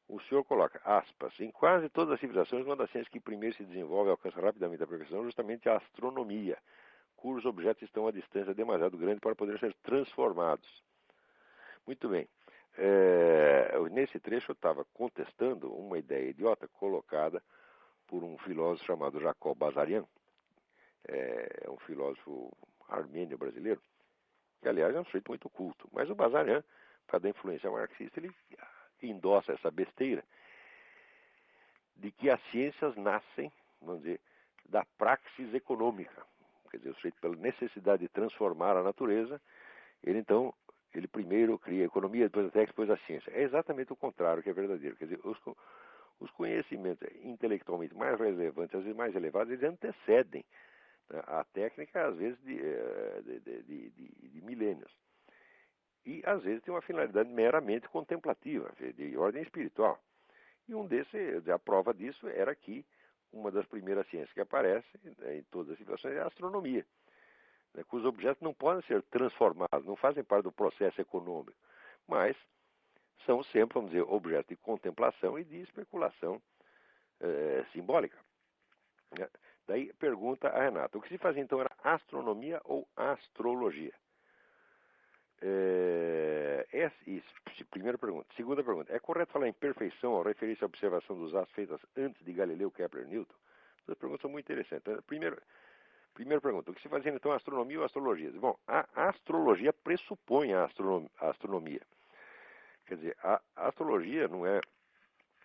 o senhor coloca, aspas, em quase todas as civilizações, uma das ciências que primeiro se desenvolve e alcança rapidamente a perfeição é justamente a astronomia, cujos objetos estão a distância demasiado grande para poderem ser transformados. Muito bem. Nesse trecho eu estava contestando uma ideia idiota colocada por um filósofo chamado Jacob Bazarian, um filósofo armênio brasileiro, que aliás é um sujeito muito culto, mas o Bazarian, para dar influência marxista, ele endossa essa besteira de que as ciências nascem, vamos dizer, da praxis econômica. Quer dizer, o sujeito, pela necessidade de transformar a natureza, ele primeiro cria a economia, depois a técnica, depois a ciência. É exatamente o contrário que é verdadeiro. Quer dizer, os conhecimentos intelectualmente mais relevantes, às vezes mais elevados, eles antecedem, né, a técnica, às vezes, de milênios. E, às vezes, tem uma finalidade meramente contemplativa, de ordem espiritual. E a prova disso era que uma das primeiras ciências que aparece, né, em todas as situações é a astronomia, né, cujos objetos não podem ser transformados, não fazem parte do processo econômico, mas são sempre, vamos dizer, objetos de contemplação e de especulação simbólica. Né? Daí pergunta a Renata, o que se fazia então era astronomia ou astrologia? Primeira pergunta. Segunda pergunta, é correto falar em perfeição ao referir-se à observação dos astros feitas antes de Galileu, Kepler e Newton? Duas perguntas são muito interessantes. Primeira pergunta, o que se fazia então astronomia ou astrologia? Bom, a astrologia pressupõe a astronomia. Quer dizer, a astrologia não é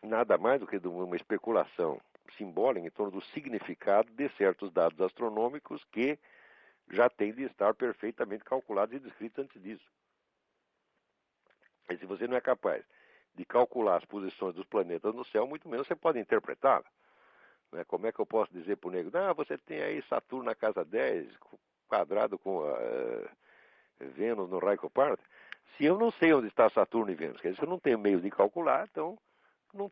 nada mais do que uma especulação simbólica em torno do significado de certos dados astronômicos que já têm de estar perfeitamente calculados e descritos antes disso. E se você não é capaz de calcular as posições dos planetas no céu, muito menos você pode interpretá-la. Né? Como é que eu posso dizer para o negro, você tem aí Saturno na casa 10, quadrado com Vênus no raio Coparte, se eu não sei onde está Saturno e Vênus, quer dizer, se eu não tenho meios de calcular, então não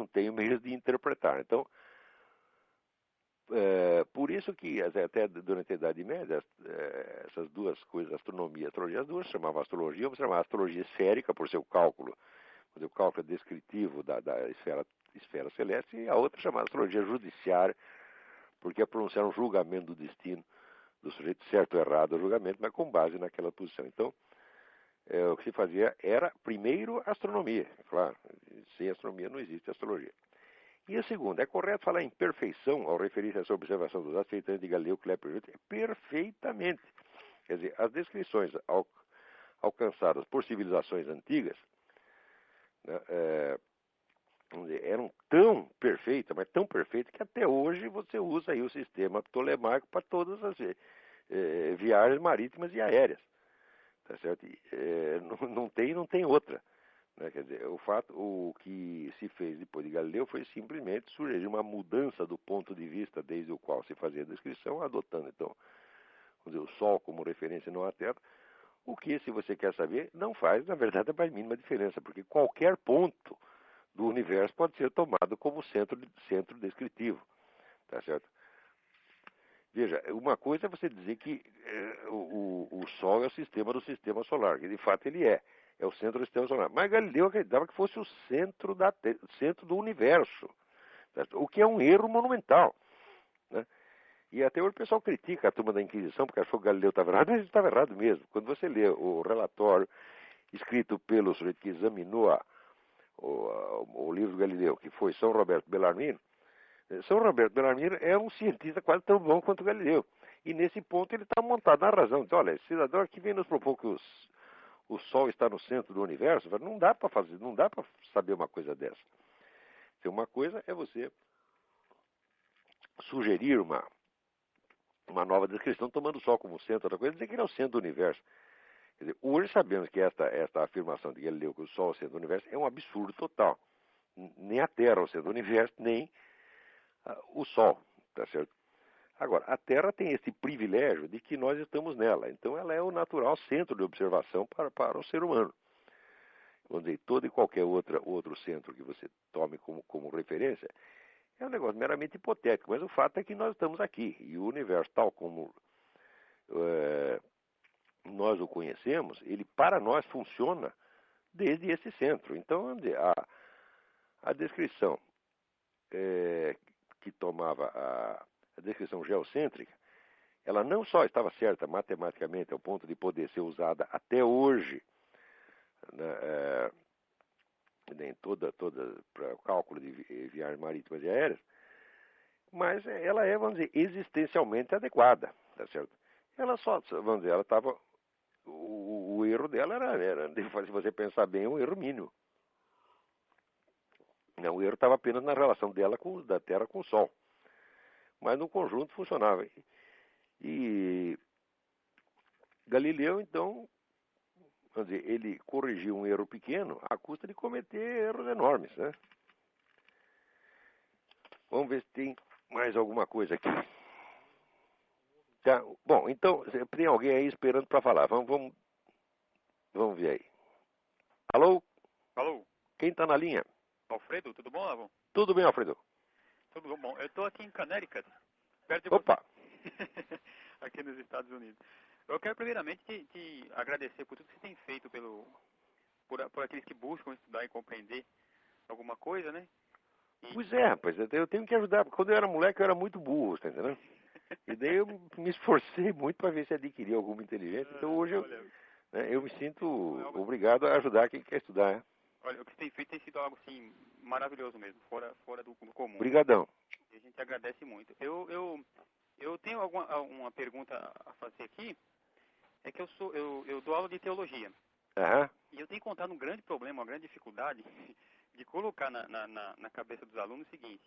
tenho meios de interpretar. Então, por isso que até durante a Idade Média, essas duas coisas, astronomia e astrologia, as duas se chamavam astrologia, uma se chamava astrologia esférica, por seu cálculo, o cálculo descritivo da esfera celeste, e a outra chamada astrologia judiciária, porque é pronunciar um julgamento do destino do sujeito, certo ou errado, o julgamento, mas com base naquela posição. Então, o que se fazia era, primeiro, astronomia. Claro, sem astronomia não existe astrologia. E a segunda, é correto falar em perfeição ao referir-se a essa observação dos astros feitas de Galileu, Kepler e Newton? Perfeitamente. Quer dizer, as descrições alcançadas por civilizações antigas, né, eram tão perfeitas, mas tão perfeitas, que até hoje você usa aí o sistema ptolemaico para todas as viagens marítimas e aéreas. Tá certo? Não tem outra. Né? Quer dizer, o que se fez depois de Galileu foi simplesmente sugerir uma mudança do ponto de vista desde o qual se fazia a descrição, adotando então, vamos dizer, o Sol como referência, não a Terra, o que, se você quer saber, não faz, na verdade, a mais mínima diferença, porque qualquer ponto do universo pode ser tomado como centro descritivo. Tá certo? Veja, uma coisa é você dizer que o Sol é o sistema do sistema solar, que de fato ele é o centro do sistema solar. Mas Galileu acreditava que fosse o centro do universo, certo? O que é um erro monumental. Né? E até hoje o pessoal critica a turma da Inquisição porque achou que Galileu estava errado, mas ele estava errado mesmo. Quando você lê o relatório escrito pelo sujeito que examinou o livro do Galileu, que foi São Roberto Bellarmino, São Roberto Bellarmino é um cientista quase tão bom quanto Galileu. E nesse ponto ele está montado na razão. Então, olha, esse cidadão aqui vem nos propor que o Sol está no centro do universo. Não dá para fazer, não dá para saber uma coisa dessa. Então, uma coisa é você sugerir uma nova descrição tomando o Sol como centro. Outra coisa é dizer que ele é o centro do universo. Quer dizer, hoje sabemos que esta afirmação de Galileu que o Sol é o centro do universo é um absurdo total. Nem a Terra é o centro do universo, nem o Sol, tá certo? Agora, a Terra tem esse privilégio de que nós estamos nela. Então, ela é o natural centro de observação para o ser humano. Vamos dizer, todo e qualquer outro centro que você tome como referência é um negócio meramente hipotético. Mas o fato é que nós estamos aqui. E o universo, tal como nós o conhecemos, ele para nós funciona desde esse centro. Então, vamos dizer, a descrição que tomava a descrição geocêntrica, ela não só estava certa matematicamente, ao ponto de poder ser usada até hoje, né, em toda para o cálculo de viagens marítimas e aéreas, mas ela é, vamos dizer, existencialmente adequada, tá certo? Ela só, vamos dizer, ela estava, o erro dela era, se você pensar bem, um erro mínimo. Não, o erro estava apenas na relação da Terra com o Sol. Mas no conjunto funcionava. E Galileu, então, vamos dizer, ele corrigiu um erro pequeno à custa de cometer erros enormes, né? Vamos ver se tem mais alguma coisa aqui. Tá. Bom, então, tem alguém aí esperando para falar. Vamos ver aí. Alô? Alô, Quem está na linha? Alfredo, tudo bom, Lavon? Tudo bem, Alfredo? Tudo bom. Eu estou aqui em Connecticut, perto de você, Opa! aqui nos Estados Unidos. Eu quero primeiramente te agradecer por tudo que você tem feito por aqueles que buscam estudar e compreender alguma coisa, né? Pois é, rapaz, eu tenho que ajudar. Quando eu era moleque, eu era muito burro, tá entendendo? E daí eu me esforcei muito para ver se adquiria alguma inteligência. Então hoje olha, eu me sinto é algo, obrigado a ajudar quem quer estudar, né? olha, o que você tem feito tem sido algo assim maravilhoso mesmo, fora do comum. Obrigadão. E a gente agradece muito. Eu tenho uma pergunta a fazer aqui. É que eu dou aula de teologia. Aham. E eu tenho encontrado um grande problema, uma grande dificuldade de colocar na cabeça dos alunos o seguinte: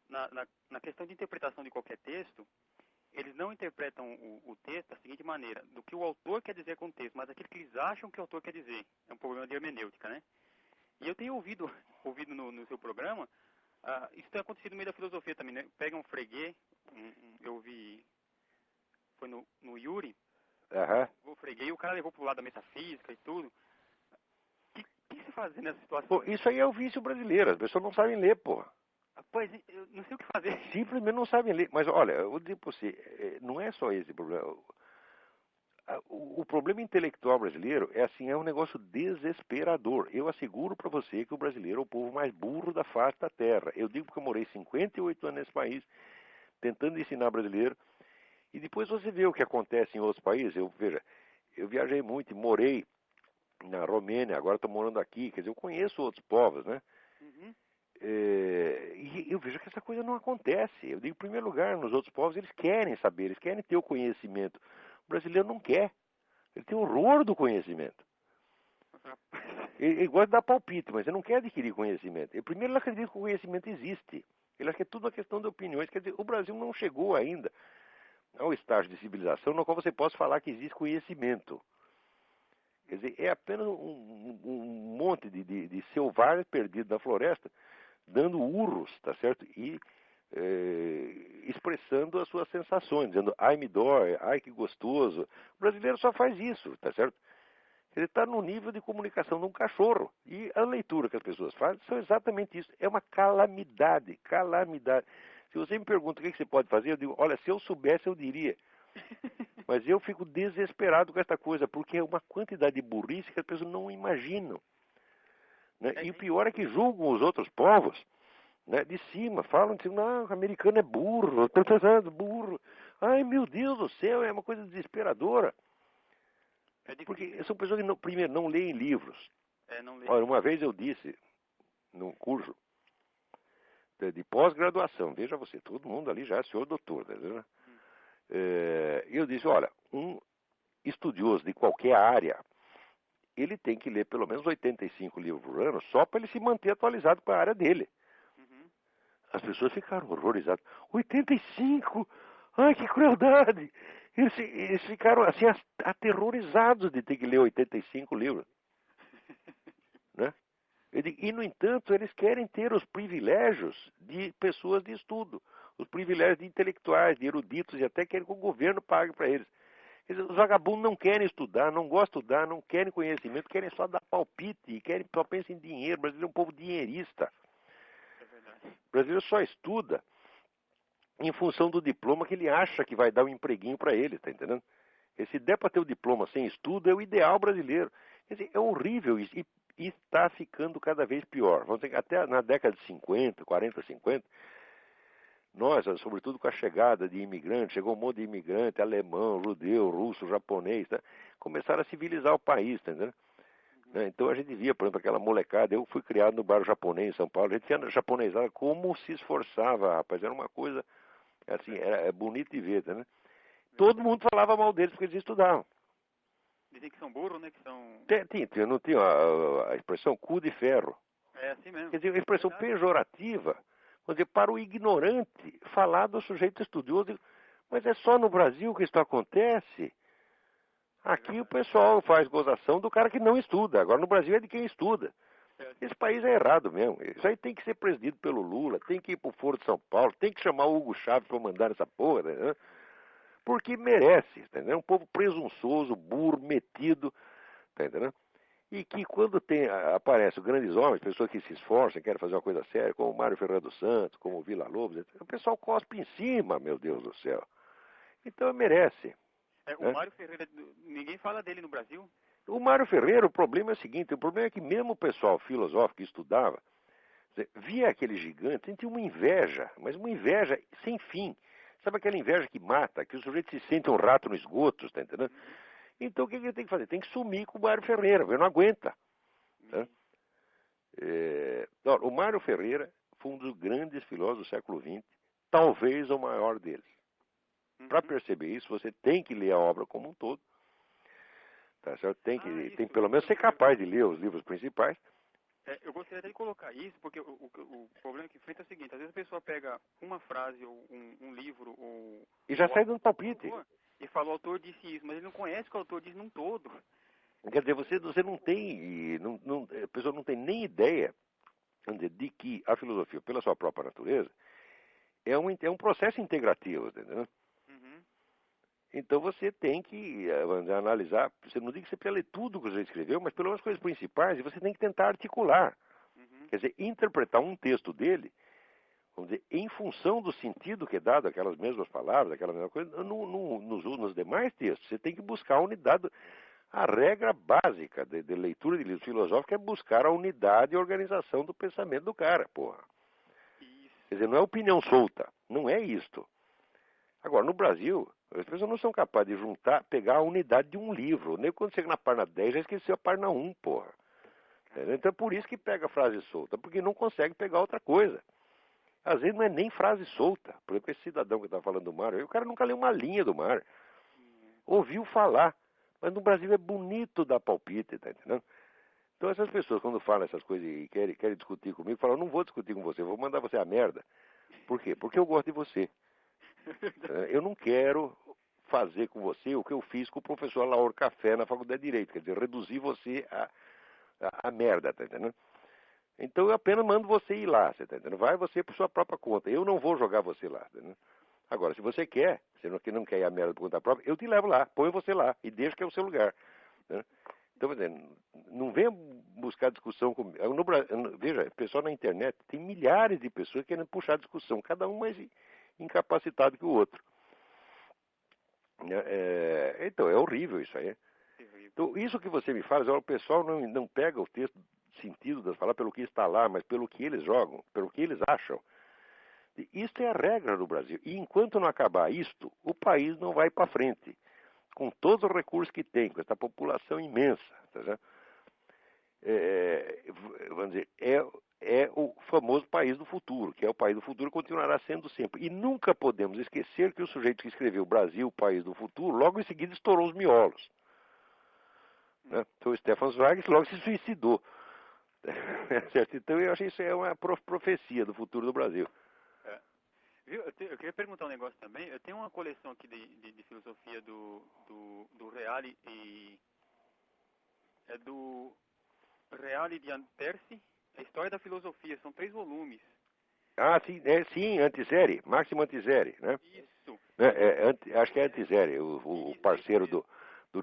na questão de interpretação de qualquer texto, eles não interpretam o texto da seguinte maneira: do que o autor quer dizer com o texto, mas aquilo que eles acham que o autor quer dizer. É um problema de hermenêutica, né? E eu tenho ouvido no seu programa, isso tem acontecido no meio da filosofia também, né? Pega um Frege, eu vi, foi no Yuri, Aham. o Frege, e o cara levou pro lado da metafísica e tudo. O que se fazer nessa Pô, situação? isso aí é o vício brasileiro. As pessoas não sabem ler, pô. Pois, eu não sei o que fazer. Simplesmente não sabem ler. Mas olha, eu vou dizer pra você, não é só esse problema. O problema intelectual brasileiro é assim, é um negócio desesperador. Eu asseguro para você que o brasileiro é o povo mais burro da face da terra. Eu digo porque eu morei 58 anos nesse país, tentando ensinar brasileiro, e depois você vê o que acontece em outros países. Veja, eu viajei muito e morei na Romênia, agora estou morando aqui, quer dizer, eu conheço outros povos, né? Uhum. E eu vejo que essa coisa não acontece. Eu digo, em primeiro lugar, nos outros povos eles querem saber, eles querem ter o conhecimento. O brasileiro não quer. Ele tem horror do conhecimento. Ele gosta de dar palpite, mas ele não quer adquirir conhecimento. Ele, primeiro, ele acredita que o conhecimento existe. Ele acha que é tudo uma questão de opiniões. Quer dizer, o Brasil não chegou ainda ao estágio de civilização no qual você possa falar que existe conhecimento. Quer dizer, é apenas um monte de selvagens perdidos na floresta, dando urros, tá certo? E expressando as suas sensações, dizendo, ai me dói, ai que gostoso. O brasileiro só faz isso, tá certo? Ele está no nível de comunicação de um cachorro. E a leitura que as pessoas fazem são exatamente isso. É uma calamidade, calamidade. Se você me pergunta o que você pode fazer, eu digo, olha, se eu soubesse eu diria. Mas eu fico desesperado com essa coisa, porque é uma quantidade de burrice que as pessoas não imaginam. Né? E o pior é que julgam os outros povos, né, de cima, falam assim, não, o americano é burro, burro. Ai, meu Deus do céu, é uma coisa desesperadora. É difícil, Porque né? são pessoas que, primeiro, não leem livros. Não leio. Olha, uma vez eu disse, num curso de pós-graduação, veja você, todo mundo ali já é senhor doutor, tá vendo? Eu disse, olha, um estudioso de qualquer área, ele tem que ler pelo menos 85 livros por ano, só para ele se manter atualizado com a área dele. Uhum. As pessoas ficaram horrorizadas. 85? Ai, que crueldade! Eles ficaram assim aterrorizados de ter que ler 85 livros. Né? E, no entanto, eles querem ter os privilégios de pessoas de estudo, os privilégios de intelectuais, de eruditos, e até querem que o governo pague para eles. Os vagabundos não querem estudar, não gostam de estudar, não querem conhecimento, querem só dar palpite, só pensam em dinheiro. O brasileiro é um povo dinheirista. É verdade. O brasileiro só estuda em função do diploma que ele acha que vai dar um empreguinho para ele, tá entendendo? E se der para ter o diploma sem estudo, é o ideal brasileiro. Quer dizer, é horrível isso. E está ficando cada vez pior. Vamos dizer que até na década de 50, 40, 50, nós, sobretudo com a chegada de imigrantes, chegou um monte de imigrante, alemão, judeu, russo, japonês, tá? Começaram a civilizar o país, tá entendendo? Né? Então a gente via, por exemplo, aquela molecada, eu fui criado no bairro japonês em São Paulo, a gente via japonesada como se esforçava, rapaz, era uma coisa, assim, é bonito de ver, tá, né? Todo mundo falava mal deles porque eles estudavam. Dizem que são burros, né? Que são... Não tinha a expressão cu de ferro. É assim mesmo. Quer dizer, uma expressão Verdade. pejorativa, quer dizer, para o ignorante falar do sujeito estudioso. Mas é só no Brasil que isso acontece. Aqui o pessoal faz gozação do cara que não estuda. Agora no Brasil é de quem estuda. Esse país é errado mesmo. Isso aí tem que ser presidido pelo Lula, tem que ir pro Foro de São Paulo, tem que chamar o Hugo Chávez para mandar essa porra, né? Porque merece, entendeu? Um povo presunçoso, burro, metido, tá entendendo? E que quando aparecem grandes homens, pessoas que se esforçam, querem fazer uma coisa séria, como o Mário Ferreira dos Santos, como o Vila Lobos, etc., o pessoal cospe em cima, meu Deus do céu. Então merece. O Mário Ferreira, ninguém fala dele no Brasil? O Mário Ferreira, o problema é o seguinte, o problema é que mesmo o pessoal filosófico que estudava, via aquele gigante, sentia uma inveja, mas uma inveja sem fim. Sabe aquela inveja que mata, que o sujeito se sente um rato no esgoto, tá entendendo? Então o que ele tem que fazer? Tem que sumir com o Mário Ferreira, ele não aguenta. Né? O Mário Ferreira foi um dos grandes filósofos do século XX, talvez o maior deles. Para perceber isso, você tem que ler a obra como um todo. Tá certo? Tem que pelo menos ser capaz de ler os livros principais. Eu gostaria até de colocar isso, porque o problema que enfrenta é o seguinte, às vezes a pessoa pega uma frase ou um livro ou... E já sai dando palpite. E fala, o autor disse isso, mas ele não conhece o que o autor diz num todo. Quer dizer, você não tem, a pessoa não tem nem ideia de que a filosofia, pela sua própria natureza, é um processo integrativo, entendeu? Então você tem que analisar, você não diz que você precisa ler tudo que você escreveu, mas pelo menos as coisas principais, e você tem que tentar articular. Quer dizer, interpretar um texto dele, vamos dizer, em função do sentido que é dado aquelas mesmas palavras, aquela mesma coisa, nos demais textos. Você tem que buscar a unidade. A regra básica de leitura de livros filosóficos é buscar a unidade e organização do pensamento do cara, porra. Quer dizer, não é opinião solta, não é isto. Agora, no Brasil, as pessoas não são capazes de juntar, pegar a unidade de um livro. Nem quando chega na página 10, já esqueceu a página 1, porra. Então é por isso que pega a frase solta, porque não consegue pegar outra coisa. Às vezes não é nem frase solta. Por exemplo, esse cidadão que está falando do Mário, o cara nunca leu uma linha do Mário. Ouviu falar. Mas no Brasil é bonito dar palpite, tá entendendo? Então essas pessoas, quando falam essas coisas e querem discutir comigo, falam, não vou discutir com você, vou mandar você a merda. Por quê? Porque eu gosto de você. Eu não quero fazer com você o que eu fiz com o professor Lauro Café na Faculdade de Direito, quer dizer, reduzir você a merda, tá entendendo? Então eu apenas mando você ir lá, você tá entendendo? Vai você por sua própria conta, eu não vou jogar você lá, tá entendendo? Agora, se você quer, você não quer ir a merda por conta própria, eu te levo lá, ponho você lá e deixo que é o seu lugar. Né? Então, não venha buscar discussão comigo. Veja, o pessoal na internet, tem milhares de pessoas querendo puxar discussão, cada um mais incapacitado que o outro. Então, é horrível isso aí. Então, isso que você me fala, o pessoal não pega o texto, sentido das palavras pelo que está lá, mas pelo que eles jogam, pelo que eles acham. Isto é a regra do Brasil. E enquanto não acabar isto, o país não vai para frente. Com todos os recursos que tem, com essa população imensa. Tá, vamos dizer, é o famoso país do futuro, que é o país do futuro e continuará sendo sempre. E nunca podemos esquecer que o sujeito que escreveu Brasil, o país do futuro, logo em seguida estourou os miolos. Né? Então o Stefan Zweig logo se suicidou. Certo? Então eu acho que isso é uma profecia do futuro do Brasil. Viu? Eu queria perguntar um negócio também. Eu tenho uma coleção aqui de filosofia do Reale e... É do Reale de Anterci, a História da Filosofia. São 3 volumes. Ah, sim, Antiseri, Máximo Antiseri, né? Isso. Acho que é Antiseri, o parceiro do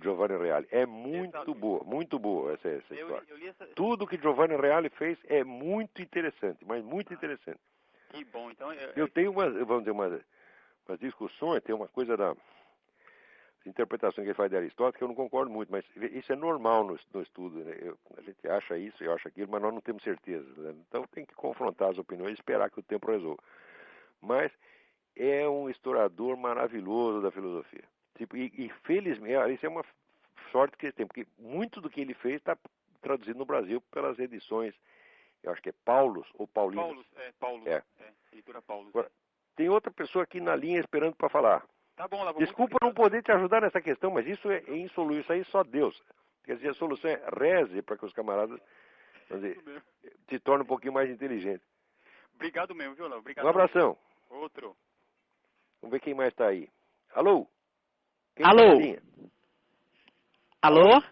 Giovanni Reale. É muito boa essa história. Eu li Tudo que Giovanni Reale fez é muito interessante, mas muito interessante. Que bom, então... Eu tenho umas discussões, tem uma coisa da interpretação que ele faz de Aristóteles que eu não concordo muito, mas isso é normal no estudo, né? A gente acha isso, eu acho aquilo, mas nós não temos certeza, né? Então tem que confrontar as opiniões e esperar que o tempo resolva. Mas é um historiador maravilhoso da filosofia. Tipo, e felizmente, isso é uma sorte que ele tem, porque muito do que ele fez está traduzido no Brasil pelas edições, eu acho que é Paulus ou Paulinos. Paulus, editora Paulus. Agora, tem outra pessoa aqui na linha esperando para falar. Tá bom, Lavo, desculpa não poder te ajudar nessa questão, mas isso é insolúvel, isso aí só Deus. Quer dizer, a solução é reze para que os camaradas se tornem um pouquinho mais inteligentes. Obrigado mesmo, viu, Lavo? Obrigado. Um abração. Outro. Vamos ver quem mais está aí. Alô? Quem Alô? tá na linha? Alô?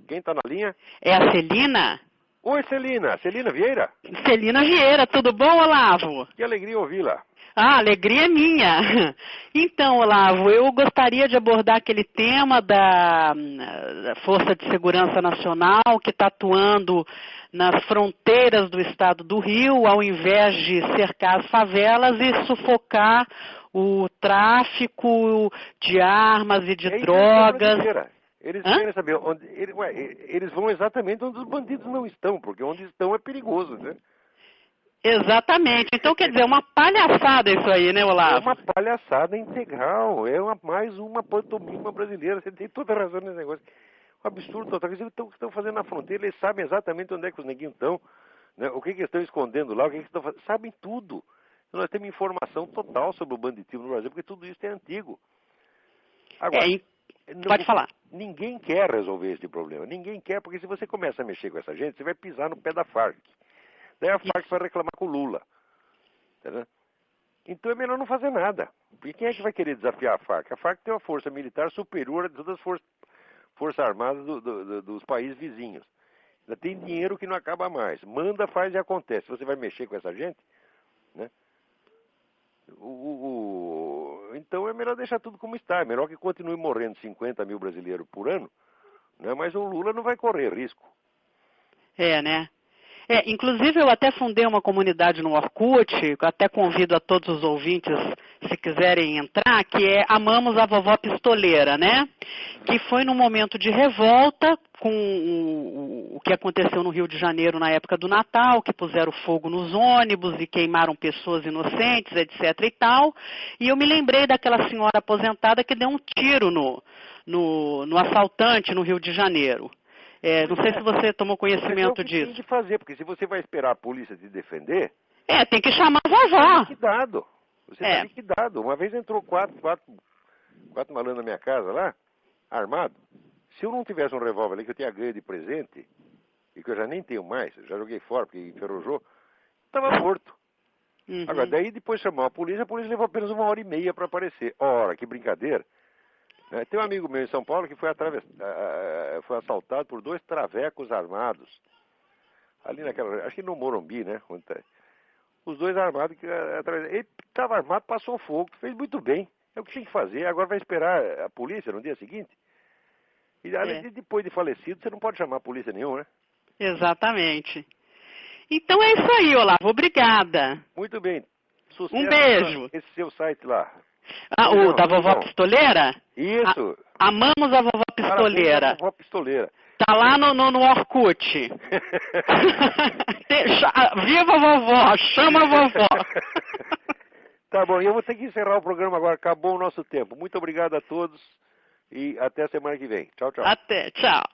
Quem está na linha? É a Celina? Oi, Celina. Celina Vieira? Celina Vieira, tudo bom, Olavo? Que alegria ouvi-la. Ah, alegria é minha. Então, Olavo, eu gostaria de abordar aquele tema da Força de Segurança Nacional que está atuando nas fronteiras do estado do Rio, ao invés de cercar as favelas e sufocar o tráfico de armas e de drogas. Eles querem saber onde. Eles vão exatamente onde os bandidos não estão, porque onde estão é perigoso, né? Exatamente. Então, quer dizer, é uma palhaçada isso aí, né, Olavo? É uma palhaçada integral. É mais uma pantomima brasileira. Você tem toda a razão nesse negócio. Um absurdo total. O que estão fazendo na fronteira? Eles sabem exatamente onde é que os neguinhos estão, né? O que eles estão escondendo lá, o que eles estão fazendo. Sabem tudo. Nós temos informação total sobre o banditismo no Brasil, porque tudo isso é antigo. Agora, pode falar. Ninguém quer resolver esse problema. Ninguém quer, porque se você começa a mexer com essa gente, você vai pisar no pé da Farc. Daí a Farc vai reclamar com o Lula. Entendeu? Então é melhor não fazer nada. Porque quem é que vai querer desafiar a Farc? A Farc tem uma força militar superior a todas as forças armadas dos países vizinhos. Ainda tem dinheiro que não acaba mais. Manda, faz e acontece. Você vai mexer com essa gente, né? Então é melhor deixar tudo como está. É melhor que continue morrendo 50 mil brasileiros por ano, né? Mas o Lula não vai correr risco. Né? Inclusive eu até fundei uma comunidade no Orkut, até convido a todos os ouvintes, se quiserem entrar, que é Amamos a Vovó Pistoleira, né? Que foi num momento de revolta com o que aconteceu no Rio de Janeiro na época do Natal, que puseram fogo nos ônibus e queimaram pessoas inocentes, etc. e tal. E eu me lembrei daquela senhora aposentada que deu um tiro no assaltante no Rio de Janeiro. Não sei se você tomou conhecimento disso. Tem que fazer, porque se você vai esperar a polícia te defender... tem que chamar a vovó. Liquidado. Você está liquidado. Uma vez entrou quatro malandros na minha casa lá, armado. Se eu não tivesse um revólver ali que eu tinha ganho de presente, e que eu já nem tenho mais, eu já joguei fora porque enferrujou, estava morto. Uhum. Agora, daí depois chamou a polícia levou apenas 1h30 para aparecer. Ora, que brincadeira. Tem um amigo meu em São Paulo que foi assaltado por 2 travecos armados. Ali naquela... Acho que no Morumbi, né? Os 2 armados... Ele estava armado, passou fogo. Fez muito bem. É o que tinha que fazer. Agora vai esperar a polícia no dia seguinte. E depois de falecido, você não pode chamar a polícia nenhuma, né? Exatamente. Então é isso aí, Olavo. Obrigada. Muito bem. Sucesso. Um beijo. Esse seu site lá. O da Vovó Pistoleira? Isso. Amamos a Vovó Pistoleira. Parabéns, a Vovó Pistoleira. Tá lá no Orkut. Viva a vovó, chama a vovó. Tá bom, eu vou ter que encerrar o programa agora. Acabou o nosso tempo. Muito obrigado a todos e até a semana que vem. Tchau, tchau. Até, tchau.